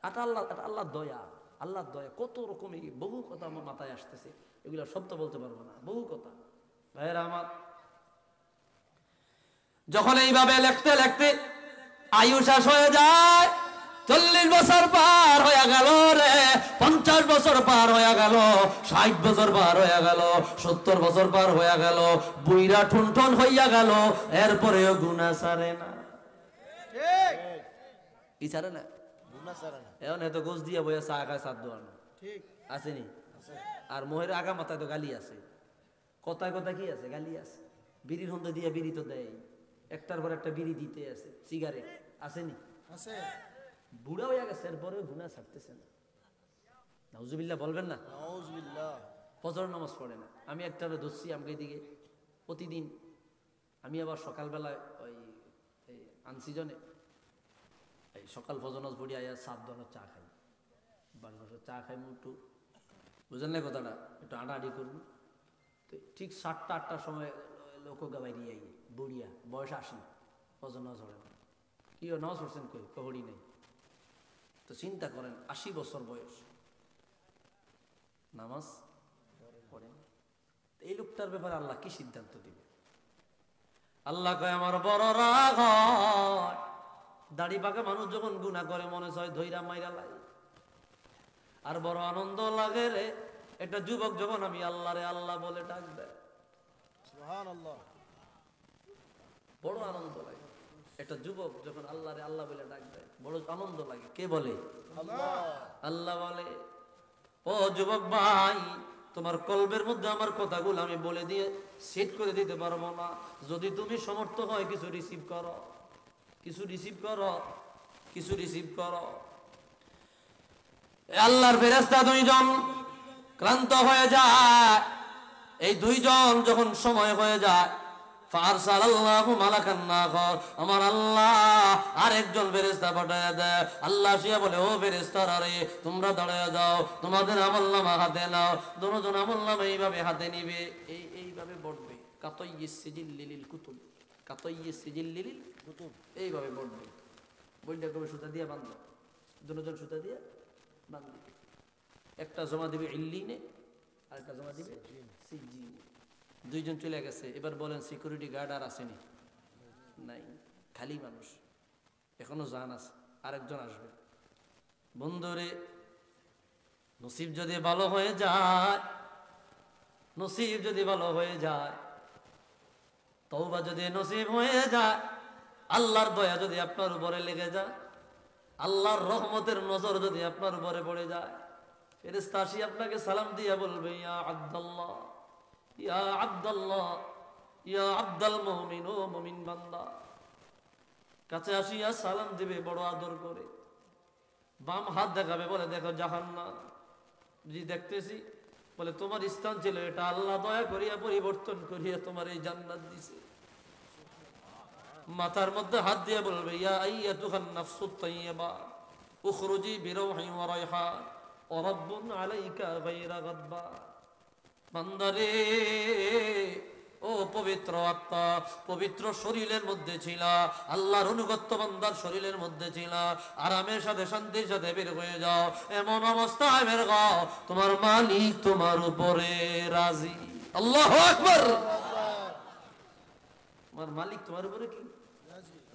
এটা আল্লাহ দয়া, আল্লাহর দয়া। কত রকমের বহু কথা আমার মাথায় আসতেছে, এগুলো সব তো বলতে পারবো না, বহু কথা। ভাইয়েরা আমার, যখন এইভাবে লিখতে লিখতে আয়ু শেষ হয়ে যায়, 40 বছর পার হয়ে গেল রে, 50 বছর পার হয়ে গেল, 60 বছর পার হয়ে গেল, 70 বছর পার হয়ে গেল, বুইরা ঠুনঠন হইয়া গেল, এরপরেও গুনাহ ছাড়ে না। ঠিক কি ছাড়ে না? গুনাহ ছাড়ে না। এখন এত গোছ দিয়া বইয়া চা খায়, সাত দোয়ানো ঠিক আসেনি? আছে। আর মোহের আগা মাথায় তো গালি আছে, কথায় কথায় কি আছে? গালি আছে। বিড়ির হন্দ দিয়ে বিড়ি তো দেয়, একটার পর একটা বিড়ি দিতে আছে, সিগারেট আসেনি? আছে। বুড়া হইয়া গেছে, এরপরেও গুনাহ ছাড়তেছে না। নাউজুবিল্লাহ বলবেন না? নাউজুবিল্লাহ। ফজর নামাজ পড়ে না। আমি একটা ধরছি আমাকে দিকে প্রতিদিন, আমি আবার সকালবেলায় ওই আনসিজনে এই সকাল ফজর নামাজ পড়ি, আয়া 7 ধরনের চা খাই, 12 চা খাই একটু, বুঝলেন না কথাটা? একটু আটাআটি করবো, তো ঠিক 7টা 8টার সময় লোক গাবাই দিয়ে বুড়িয়া বয়স 80, ফজর নামাজ পড়ে না। কি নামাজ পড়ছেন? কই কহড়ি নেই। তো চিন্তা করেন, 80 বছর বয়স, নামাজ পড়ে না। এই লোকটার ব্যাপারে আল্লাহ কি সিদ্ধান্ত দিবে? আল্লাহ কয় আমার বড় রাগ হয়, দাড়ি পাকা মানুষ যখন গুনাহ করে মনে হয় ধইরা মাইরা লাগে, আর বড় আনন্দ লাগে রে একটা যুবক যখন আমি আল্লাহ রে আল্লাহ বলে ডাক দেয়, সুবহানাল্লাহ। বড় আনন্দ লাগে। একটা যুবক যখন আল্লাহ রে আল্লাহ বলে ডাক দেয়, বড় আনন্দ লাগে। কে বলে? আল্লাহ। আল্লাহ বলে, ও যুবক ভাই, তোমার কলবের মধ্যে আমার কথাগুলো আমি বলে দিয়ে সেট করে দিতে পারবো না, যদি তুমি সমর্থ হয় কিছু রিসিভ করো, কিছু রিসিভ করো, কিছু রিসিভ করো। আল্লাহর ফেরেশতা 2 জন ক্লান্ত হয়ে যায়। এই 2 জন যখন সময় হয়ে যায়, ফারসালাল্লাহু মালাকান নাখর, আমার আল্লাহ আরেকজন ফেরেশতা পাঠায় দেয়। আল্লাহ শিয়া বলে, ও ফেরেশতারা রে, তোমরা দাঁড়ায় যাও, তোমাদের আমলনামা হাতে নাও। দুজন আমলনামা এইভাবে হাতে নিবে, এইভাবে বড়বে, কাতাইয়িস সিজিল লিল কুতুব, কাতাইয়িস সিজিল লিল কুতুব। এইভাবে বড়বে। বইটা কবে সুতা দিয়ে বাঁধলো, দুজন সুতা দিয়ে বাঁধবে। একটা জমা দিবে ইল্লিনে, আর একটা জমা দিবে সিজিনে। 2 জন চলে গেছে। এবার বলেন সিকিউরিটি গার্ড আর আসেনি? নাই, খালি মানুষ, এখনো জান আছে, আরেকজন আসবে। বন্ধুরে, নসিব যদি ভালো হয়ে যায়, নসিব যদি ভালো হয়ে যায়, তওবা যদি নসিব হয়ে যায়, আল্লাহর দয়া যদি আপনার উপরে লেগে যায়, আল্লাহর রহমতের নজর যদি আপনার উপরে পড়ে যায়, ফেরেশতা আসি আপনাকে সালাম দিয়া বলবে, ইয়া আব্দুল্লাহ, ইয়া আব্দুল্লাহ, ইয়া আব্দুল মুমিন, ও মুমিন বান্দা। কাছে আসিয়া সালাম দিবে বড় আদর করে, বাম হাত দেখাবে, বলে দেখো জাহান্নাম। জি দেখতেছি। বলে তোমার স্থান ছিল এটা, আল্লাহ দয়া করিয়া পরিবর্তন করিয়া তোমার এই জান্নাত দিছে। মাথার মধ্যে হাত দিয়ে বলবে, ইয়া আইয়াতুহান নাফসুত তাইয়্যিবা উখরুজি বিরাউহি ওয়া রাইহান ওয়া রাব্বুন আলাইকা গায়রা গাদবা। বান্দারে, ও পবিত্র আত্মা, পবিত্র শরীরের মধ্যে ছিল, আল্লাহর অনুগত্য বান্দার শরীরের মধ্যে ছিল, আরামের সাথে শান্তির সাথে বের হয়ে যাও। এমন অবস্থায় বের হও তোমার মালিক তোমার উপরে রাজি। আল্লাহু আকবার। তোমার মালিক তোমার উপরে কি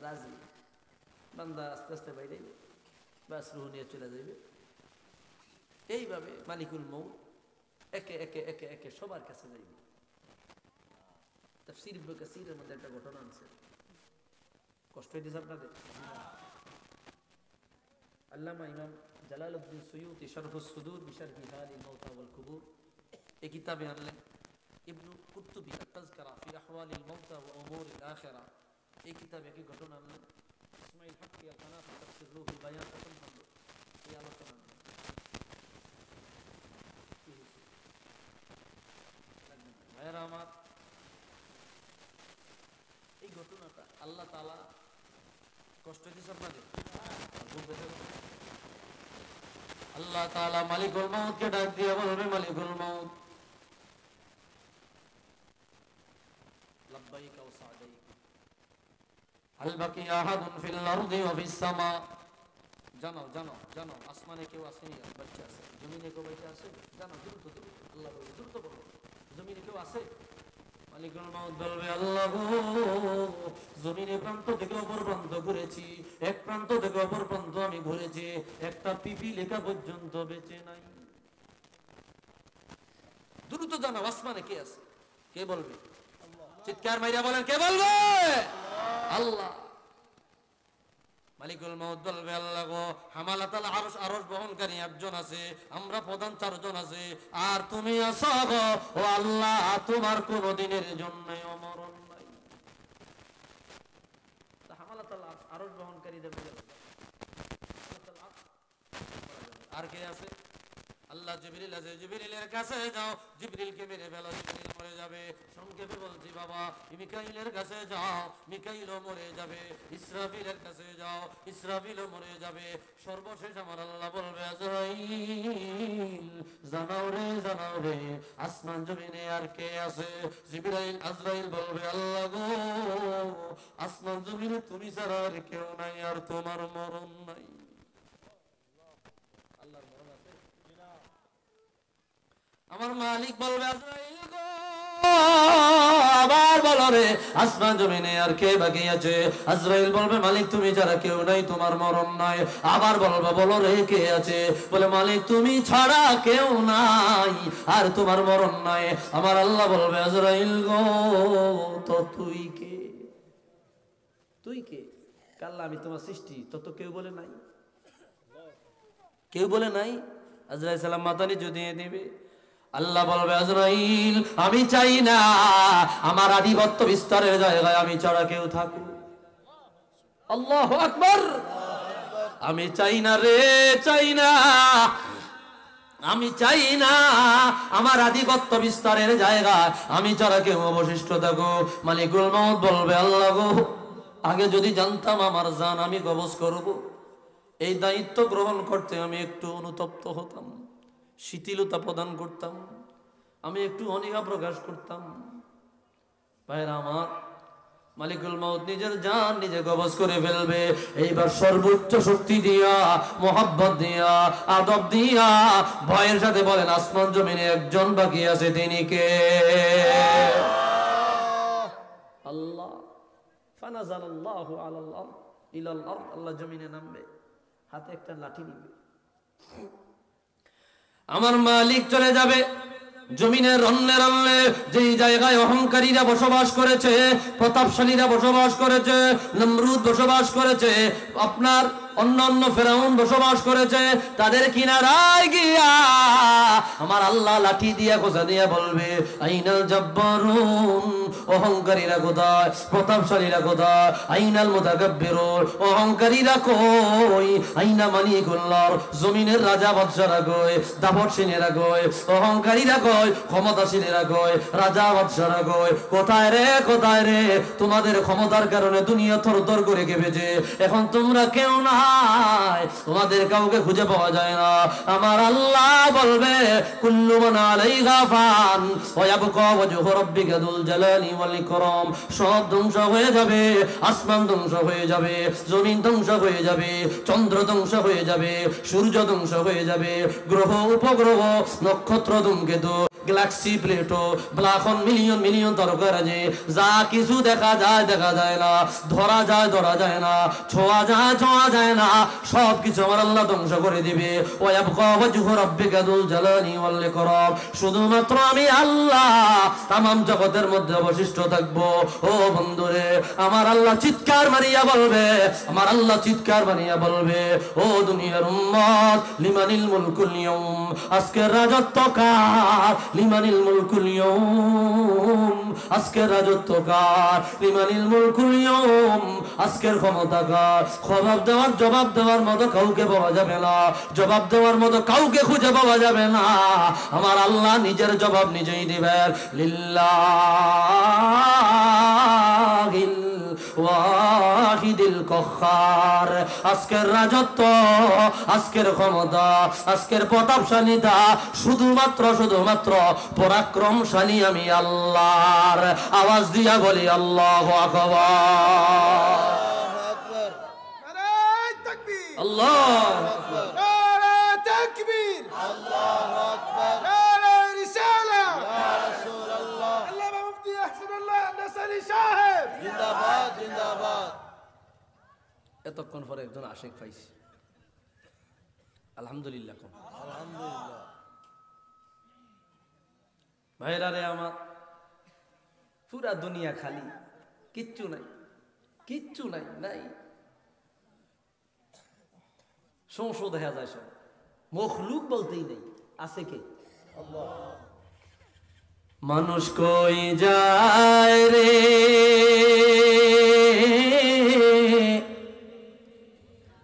রাজি। বান্দা আস্তে আস্তে বাইরে বাস রুহ নিয়ে চলে যাবে। এইভাবে মালিকুল মউত একে একে একে একে সবার কাছে যাইবে। তাফসীর ইবনে কাসীরের মধ্যে একটা ঘটনা আছে। কষ্ট হইতেছে আপনাদের? আল্লামা ইমাম জালালউদ্দিন সুয়ুতি শারহুস সুদূর বিশারহি হালিল মাউতা ওয়াল কুবুর এই কিতাবে আনলেন ইবনু কুতুবী আত-তাযকিরা ফি আহওয়ালিল মাউতা ওয়া উমুরিল আখিরা এই কিতাবে কি ঘটনা আনলেন ইসমাইল হক আল কানাত তাফসীর রুহুল বায়ান প্রথম খণ্ড এই আলোচনা আনলেন। কি হয়েছে? ভাইরা আমার, এই ঘটনাটা আল্লাহ তাআলা কষ্ট দিয়েছে আপনাদের? আল্লাহ তাআলা মালিকুল মউতকে ডাক দিয়ে বলবে, মালিকুল মউত লাব্বাইকা ওয়া সা'দাইকা হাল বাকিয়া আহাদুন ফিল আরদি ওয়া ফিস সামা। জানো জানো জানো, আসমানে কেউ আসেনি, বাচ্চা আছে, জমিনে কেউ বাচ্চা আছে, জানো, দ্রুত দ্রুত, আল্লাহ বলবে দ্রুত বলো, জমিনে কেউ আছে? মালিকুল মউত বলবে, আল্লাহ গো, জমিনে প্রান্ত থেকে অপর প্রান্ত ঘুরেছি, এক প্রান্ত থেকে অপর প্রান্ত আমি ঘুরেছি, একটা পিপিলিকা পর্যন্ত বেঁচে নাই। দ্রুত জানাও আসমানে কে আছে? কে বলবে? চিৎকার মাইরা বলেন, কে বলবে? আল্লাহ। মালিকুল মউত বলবে, আল্লাহ গো, হামালাতুল আরশ, আরশ বহনকারী একজন আছে, আমরা প্রধান চারজন আছে, আর তুমি আছো গো, ও আল্লাহ, তোমার কোন দিনের জন্য মরণ নাই। হামালাতুল আরশ বহনকারীদের বলে আর কে আছে? আল্লাহ জিবরিল আছে, জিবরিলের কাছে যাও, জিবরিলকে মেরে ফেলো, জিবরিল মরে যাবে। সংক্ষেপে বলছি বাবা, মিকাইলের কাছে যাও, মিকাইলও মরে যাবে। ইসরাফিলের কাছে যাও, ইসরাফিলও মরে যাবে। সর্বশেষ আমার আল্লাহ বলবে, আজরাইল জানাও রে, জানাও রে, আসমান জমিনে আর কে আছে? জিবরাইল আজরাইল বলবে, আল্লাহ গো, আসমান জমিনে তুমি ছাড়া আর কেউ নাই, আর তোমার মরণ নাই। আমার মালিক বলবে, আজরাইল গো, আবার বলো রে, আসমান জমিনে আর কে বাকি আছে? আজরাইল বলবে, মালিক তুমি ছাড়া কেউ নাই, তোমার মরণ নাই। আবার বলবে, বলো রে কে আছে? বলে, মালিক তুমি ছাড়া কেউ নাই, আর তোমার মরণ নাই। আমার আল্লাহ বলবে, আজরাইল গো, তো তুই কে? তুই কে? আল্লাহ, আমি তোমার সৃষ্টি, তো তো কেউ বলে নাই, কেউ বলে নাই। আজরাইল সালাম মাথা নিচু দিয়ে দিবে। আল্লাহ বলবে, আজরাইল আমি চাই না আমার আধিপত্য বিস্তারের জায়গায় আমি ছাড়া কেউ থাকুক। আল্লাহু আকবার। আমি চাই না রে, চাই না, আমি চাই না আমার আধিপত্য বিস্তারের জায়গায় আমি ছাড়া কেউ অবশিষ্ট থাকুক। মালিকুল মউত বলবে, আল্লাহ গো, আগে যদি জানতাম আমার জান আমি কবজ করব, এই দায়িত্ব গ্রহণ করতে আমি একটু অনুতপ্ত হতাম, শিথিলতা প্রদান করতাম, আমি একটু অনীহা প্রকাশ করতাম। ভাইরা আমার, মালিকুল মউত নিজের জান নিজে কবজ করে ফেলবে। এইবার সর্বোচ্চ শক্তি দিয়া, মোহাব্বত দিয়া, আদব দিয়া, ভয়ের সাথে বলেন, আসমান জমিনে একজন বাকি আছে, তিনি কে? আল্লাহ। ফানাজালাল্লাহু আলাল আরদ ইলাল আরদ, আল্লাহ জমিনে নামবে, হাতে একটা লাঠি নিবে, আমার মালিক চলে যাবে জমিনের রন্নে রন্নে, যেই জায়গায় অহংকারীরা বসবাস করেছে, প্রতাপশালীরা বসবাস করেছে, নমরুদ বসবাস করেছে, আপনার অন্যান্য ফেরাউন বসবাস করেছে, তাদের কিনারায় গিয়া আমার আল্লাহ লাঠি দিয়া কোজা দিয়া বলবে, আইনাল জাব্বারুন, অহংকারীরা কোথায়? প্রতাপশালীরা কোথায়? আইনাল মুতাকাব্বিরুন, অহংকারীরা কই? আইনা মালিকুল্লাহ, জমিনের রাজা বাদশারা কই? দাপটশীলেরা কই? অহংকারীরা কই? ক্ষমতাশীলেরা কই? রাজা বাদশারা কই? কোথায় রে, কোথায় রে? তোমাদের ক্ষমতার কারণে দুনিয়া থরথর করে কেঁপেছে, এখন তোমরা কেউ না, তোমাদের কাউকে খুঁজে পাওয়া যায় না। আমার আল্লাহ বলবে, কুল্লু মান আলাইহা ফান ওয়া ইয়াবকা ওয়াজহু রাব্বিকা যুল জালালি ওয়াল ইকরাম। সব ধ্বংস হয়ে যাবে, আসমান ধ্বংস হয়ে যাবে, জমিন ধ্বংস হয়ে যাবে, চন্দ্র ধ্বংস হয়ে যাবে, সূর্য ধ্বংস হয়ে যাবে, গ্রহ উপগ্রহ, নক্ষত্র ধূমকেতু, গ্যালাক্সি প্লেটো ব্লাখন মিলিয়ন মিলিয়ন তারকারাজি যা কিছু দেখা যায় না, ধরা যায় না, ছোঁয়া যায় না, সব কিছু আমার আল্লাহ ধ্বংস করে দিবে। ওয়াবকা ওয়াজহু রাব্বিকা যুল জালালি ওয়াল ইকরাম, শুধুমাত্র আমি আল্লাহ তামাম জগতের মধ্যে অবশিষ্ট থাকবো। ও বন্ধুরে, আমার আল্লাহ চিৎকার মারিয়া বলবে, আমার আল্লাহ চিৎকার মারিয়া বলবে, ও দুনিয়ার উম্মত, লিমানিল মুলকুল ইয়াউম, আজকের রাজত্ব কার? লিমানিল মুলকুল ইয়াউম, আজকের রাজত্ব কার? লিমানিল মুলকুল ইয়াউম, আজকের ক্ষমতা কার? জবাব দেওয়ার মতো কাউকে পাওয়া যাবে না, জবাব দেওয়ার মতো কাউকে খুঁজে পাওয়া যাবে না। আমার আল্লাহ নিজের জবাব নিজেই দিবেন। লিল্লাহিল ওয়াহিদিল কহ্হার, আজকের রাজত্ব, আজকের ক্ষমতা, আজকের প্রতাপশালীতা শুধুমাত্র পরাক্রমশালী আমি আল্লাহর। আওয়াজ দিয়া বলি আল্লাহু আকবার, আকবার। নারে তাকবীর, আল্লাহু আকবার। নারে তাকবীর, আল্লাহু আকবার। নারে রিসালা, ইয়া রাসূলুল্লাহ। আল্লামা মুফতি আহসানুল্লাহ নাসারি সাহেব জিন্দাবাদ, জিন্দাবাদ। এতক্ষণ পরে একজন আশিক পাইছি, আলহামদুলিল্লাহ। আলহামদুলিল্লাহ। ভাইরা রে আমার, পুরা দুনিয়া খালি, কিচ্ছু নাই, কিচ্ছু নাই, নাই সংসদ দেখা যায়, সব মখলুক বলতেই নেই, আছে কে? মানুষ কই যায় রে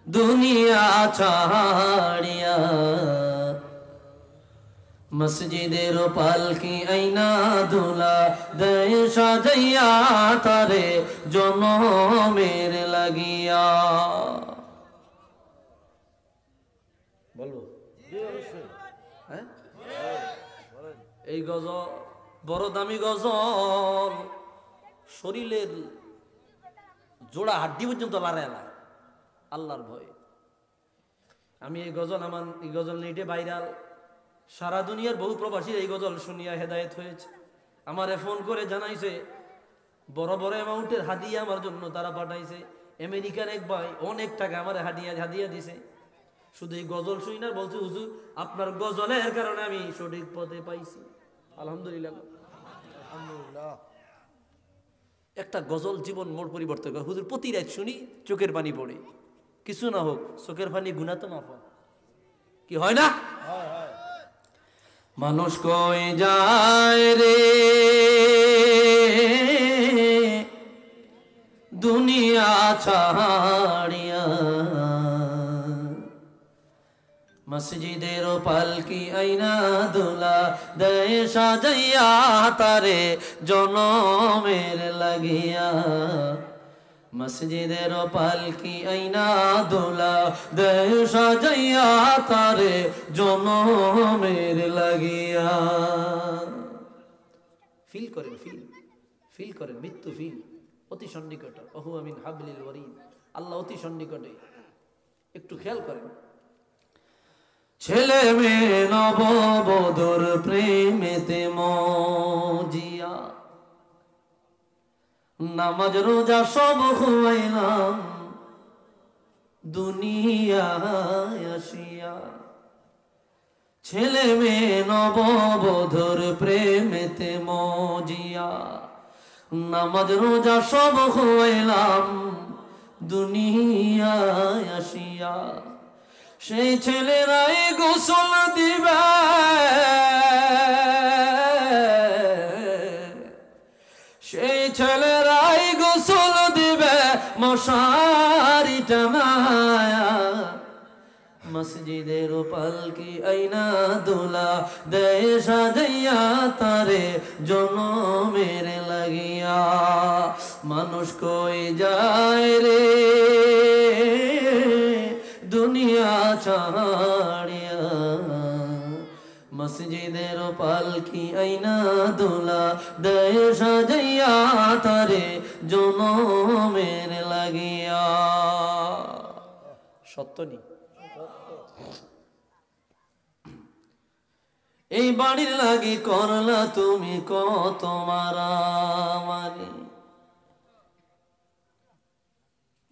দুনিয়া ছাড়িয়া, মসজিদের পালকি আইনা দুলা দেয় সাজাইয়া তারে জনমের লাগিয়া। বলবো হ্যাঁ, এই গজল বড় দামি গজল, শরীরের জোড়া হাড্ডি পর্যন্ত লাড়ে এলায় আল্লাহর ভয়ে। আমি এই গজল, আমার এই গজল নেটে ভাইরাল, সারা দুনিয়ার বহু প্রবাসী এই গজল শুনিয়া হেদায়েত হয়েছে। আমারে ফোন করে জানাইছে, বড় বড় অ্যামাউন্টের হাদিয়া আমার জন্য তারা পাঠাইছে। আমেরিকার এক ভাই অনেক টাকা আমার হাদিয়া দিছে, শুধু এই গজল শুনি না, বলছে হুজুর আপনার গজলের কারণে আমি সঠিক পথে পাইছি। আলহামদুলিল্লাহ, আলহামদুলিল্লাহ। একটা গজল জীবন মোড় পরিবর্তন করে। হুজুর প্রতি রাত শুনি, চোখের পানি পড়ে, কিছু না হোক চোখের পানি গুনাহ তো মাফ হয়, কি হয় না? হয়, হয়। মানুষ কই যায় রে দুনিয়া ছাড়িয়া, মসজিদের পালকি আইনা দুলা দেয় সাজাইয়া তারে জনমের লাগিয়া। মসজিদের পালকি আইনা দুলা দেয় সাজাইয়া তারে জনমের লাগিয়া। ফিল করেন, ফিল করেন, মৃত্যু ফিল অতি সন্নিকটে। ওহু আমিন হাবলিল ওয়ারিদ, আল্লাহ অতি সন্নিকটে, একটু খেয়াল করেন। ছেলে মেয়ে নববধূর প্রেমেতে মজিয়া, নামাজ রোজা সব খুয়াইলাম দুনিয়ায় আসিয়া। ছেলে মেয়ে নববধূর প্রেমেতে মজিয়া, নামাজ রোজা সব খুয়াইলাম দুনিয়ায় আসিয়া। সেই ছেলেরাই গোসল দিবে, সেই ছেলেরাই গোসল দিবে মশারি টানায়া। মসজিদের পালকি আইনা দুলা দেয় সাজাইয়া তারে জনমের লাগিয়া। মানুষ কই যায় রে দুনিয়া ছাড়িয়া, মসজিদের পালকি আইনা দুলা দেয় সাজাইয়া তারে জনমের লাগিয়া। সত্য নি? এই বাড়ির লাগি করলা তুমি কত মারামারি,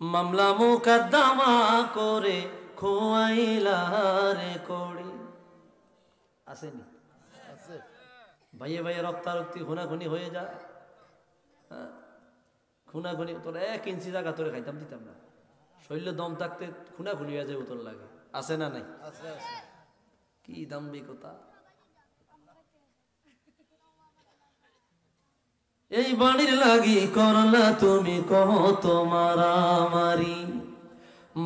মামলা মুকদ্দমা করে খোয়াইলা রে কড়ি। আসেনি? আছে। ভাইয়ে ভাইয়ে রক্তারক্তি খুনাখুনি হয়ে যায়। হ্যাঁ, খুনাখুনি তোর 1 ইঞ্চি জায়গা তোরে খাইতাম দিতাম না। শরীরে দম থাকতে খুনাখুনি হয়ে যায় তোর লাগে। আছে না নাই? আছে আছে। কি দাম্ভিকতা! এই বাড়ির লাগি করলা তুমি কত মারামারি,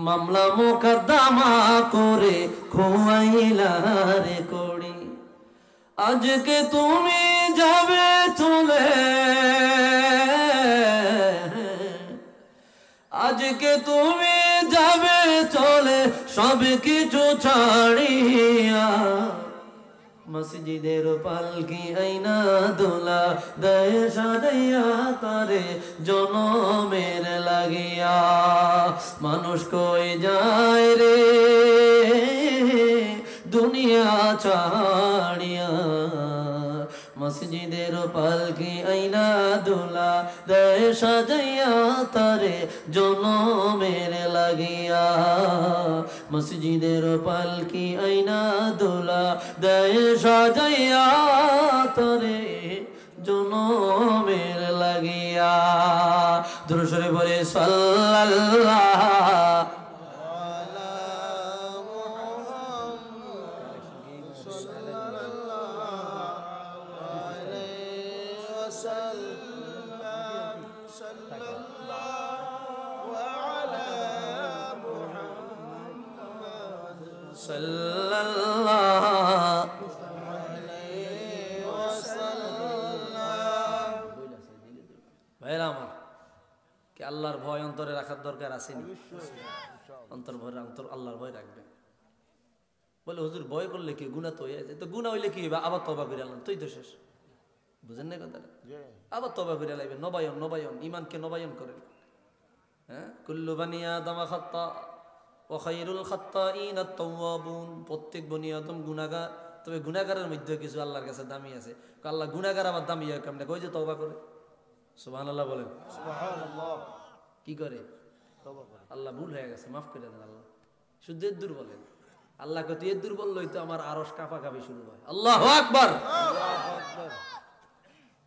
মামলা মোকদ্দমা করে খোয়াইলা রে কড়ি। আজকে তুমি যাবে চলে, আজকে তুমি যাবে চলে সব কিছু ছাড়িয়া, মসজিদের পালকি আইনা দোলা দয়ে সাজাইয়া তারে জনমের লাগিয়া। মানুষ কই যায় রে দুনিয়া ছাড়িয়া, মসজিদের পালকি আইনা দোলা দয়ে সাজাইয়া তারে জনমের লাগিয়া। মসজিদের পালকি আইনা দোলা দয়ে সাজাইয়া তারে জনমের লাগিয়া। দুরূদ শরীফ পড়ে সাল্লাল্লাহ ভাইরা আমার, কি আল্লাহর ভয় অন্তরে রাখার দরকার আসেনি? অন্তর ভয়, অন্তর আল্লাহর ভয় রাখবে। বলে হুজুর ভয় করলে কি গুনাহ তো হয়ে যায়, তো গুনাহ হইলে কি হবে? আবার তওবা করে আনলাম, তুই তো শেষ। বুঝেন না কথাটা? আবার তওবা করে লাইবে, নবায়ন নবায়ন, ইমানকে নবায়ন করেন। হ্যাঁ, কুল্লু বানি আদম খাত্তা ওয়া খায়রুল খাত্তাইনা আত-তাওয়াবুন। প্রত্যেক বনি আদম গুনাহগার, তবে গুনাহগারের মধ্যে কিছু আল্লাহর কাছে দামি আছে। আল্লাহ গুনাহগার আবার দামি হয় কেমনে? কই যে তওবা করে। সুবহানাল্লাহ বলেন। সুবহানাল্লাহ। কি করে? তওবা করে। আল্লাহ ভুল হয়ে গেছে, মাফ করে দেন আল্লাহ। শুধু এদ্দুর বলেন, আল্লাহকে তুই এদ্দুর বললই তো আমার আরশ কাঁপাকাঁপি শুরু হয়। আল্লাহু আকবার। আল্লাহু আকবার।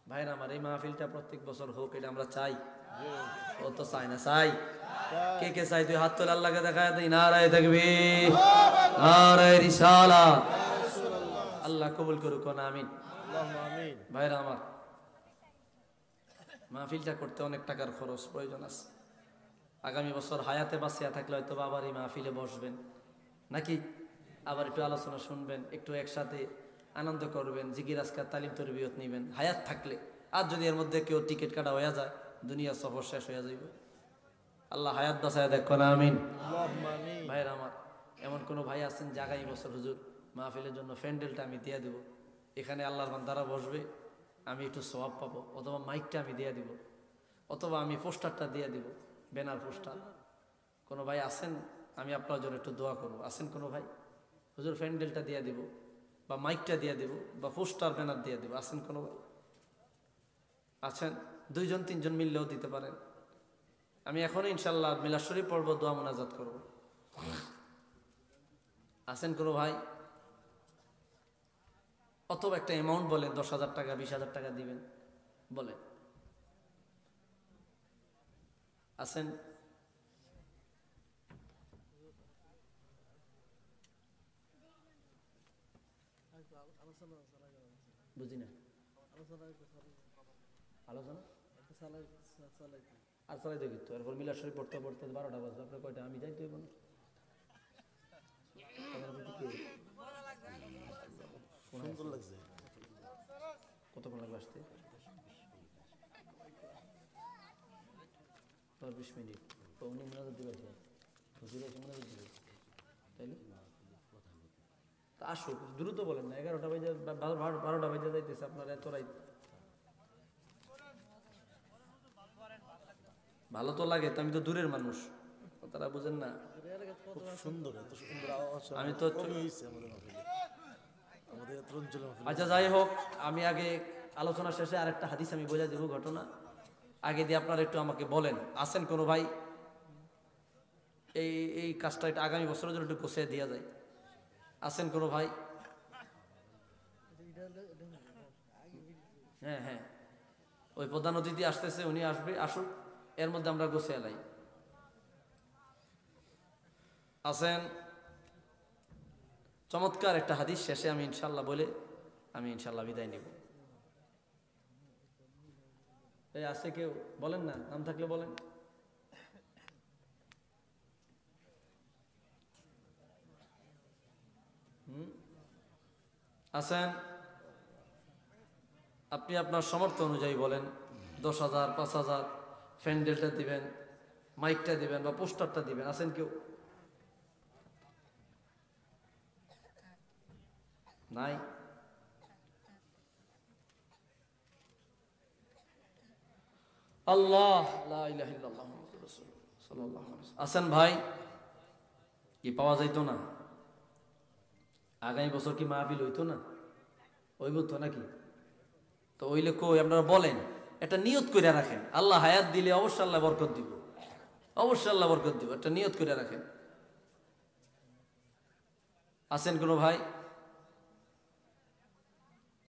ভাইরা আমার, এই মাহফিলটা প্রত্যেক বছর হোক, এটা আমরা চাই। ও তো চাই না? চাই। কে কে চাই? তুই হাত তোলে, আল্লাহকে দেখায় দেই। নারায়ে তাকবীর, নারায়ে রিসালাত। আল্লাহ কবুল করুক না, আমিন। আল্লাহুম্মা আমিন। ভাইরা আমার, মাহফিলটা করতে অনেক টাকার খরচ প্রয়োজন আছে। আগামী বছর হায়াতে বাঁচিয়া থাকলে হয়তো আবার এই মাহফিলে বসবেন, নাকি আবার একটু আলোচনা শুনবেন, একটু একসাথে আনন্দ করবেন, জিকির আজকার তালিম তরবিয়ত নিবেন হায়াত থাকলে। আর যদি এর মধ্যে কেউ টিকিট কাটা হয়ে যায়, দুনিয়া সফর শেষ হয়ে যাইবে। আল্লাহ হায়াত বাঁচায় দেখো না, আমিন। আল্লাহুম্মা আমিন। ভাইয়ের আমার, এমন কোনো ভাই আছেন যে আগামী বছর হুজুর মাহফিলের জন্য প্যান্ডেলটা আমি দিয়ে দেবো, এখানে আল্লাহর বান্দারা বসবে, আমি একটু সওয়াব পাবো, অথবা মাইকটা আমি দিয়ে দিব, অথবা আমি পোস্টারটা দিয়ে দিব, ব্যানার পোস্টার। কোনো ভাই আছেন? আমি আপনার জন্য একটু দোয়া করবো। আছেন কোনো ভাই? হুজুর প্যান্ডেলটা দিয়ে দিব, বা মাইকটা দিয়ে দিব, বা পোস্টার ব্যানার দিয়ে দিব। আছেন কোনো ভাই? আছেন? 2জন 3জন মিললেও দিতে পারেন। আমি এখনই ইনশাল্লাহ মিলাদ শরীফ পড়ব, দোয়া মোনাজাত করব। আছেন কোনো ভাই? অথবা একটা অ্যামাউন্ট বলেন, 10,000 টাকা, 20,000 টাকা দিবেন, বলেন। আছেন? বুঝি না আলোচনা আর চালাই দেখি তো। এরপর মিলাদ শরীফ পড়তে পড়তে 12টা বাজবে। আপনার কয়টা? আমি যাই তো এখন। সুন্দর লাগছে। কতক্ষণ লাগবে আসতে? 20 মিনিট। তো উনি মোনাজাত দিবে, হুজুর এসে মোনাজাত দিবে, তাইলে তা আসুক, দ্রুত বলেন না। 11টা বাজে, 12টা বাজে যাইতেছে, আপনার এত রাইত। ভালো তো লাগে, তো আমি তো দূরের মানুষ, তারা বুঝেন না। খুব সুন্দর, এত সুন্দর আওয়াজ আমি তো কমই হয়েছে আমাদের মাহফিলে। আমাদের আচ্ছা যাই হোক, আমি আগে আলোচনা শেষে আরেকটা হাদিস আমি বোঝাই দেবো ঘটনা, আগে দিয়ে আপনারা একটু আমাকে বলেন, আছেন কোনো ভাই এই এই কাজটা এটা আগামী বছরের জন্য একটু গোছিয়ে দেওয়া যায়? আছেন কোনো ভাই? হ্যাঁ হ্যাঁ, ওই প্রধান অতিথি আসতেছে, উনি আসবে, আসুক, এর মধ্যে আমরা গোছিয়ে লাই। আছেন? চমৎকার একটা হাদিস শেষে আমি ইনশাল্লাহ বলে আমি ইনশাল্লাহ বিদায় নিব। এই আছে কেউ? বলেন না, নাম থাকলে বলেন। আছেন? আপনি আপনার সামর্থ্য অনুযায়ী বলেন, 10,000, 5,000, প্যান্ডেলটা দিবেন, মাইকটা দিবেন বা পোস্টারটা দিবেন। আছেন কেউ? নাই? আল্লাহ লা ইলাহা ইল্লাল্লাহ মুহাম্মাদুর রাসূলুল্লাহ সাল্লাল্লাহু আলাইহি ওয়াসাল্লাম। আছেন ভাই? কি পাওয়া যাইতো না? আগামী বছর কি মাহফিল হইতো না? হইব তো নাকি? তো ওইলে কই, আপনারা বলেন, একটা নিয়ত করে রাখেন, আল্লাহ হায়াত দিলে অবশ্যই আল্লাহ বরকত দিব, অবশ্যই আল্লাহ বরকত দিব, একটা নিয়ত করে রাখেন। আছেন কোনো ভাই?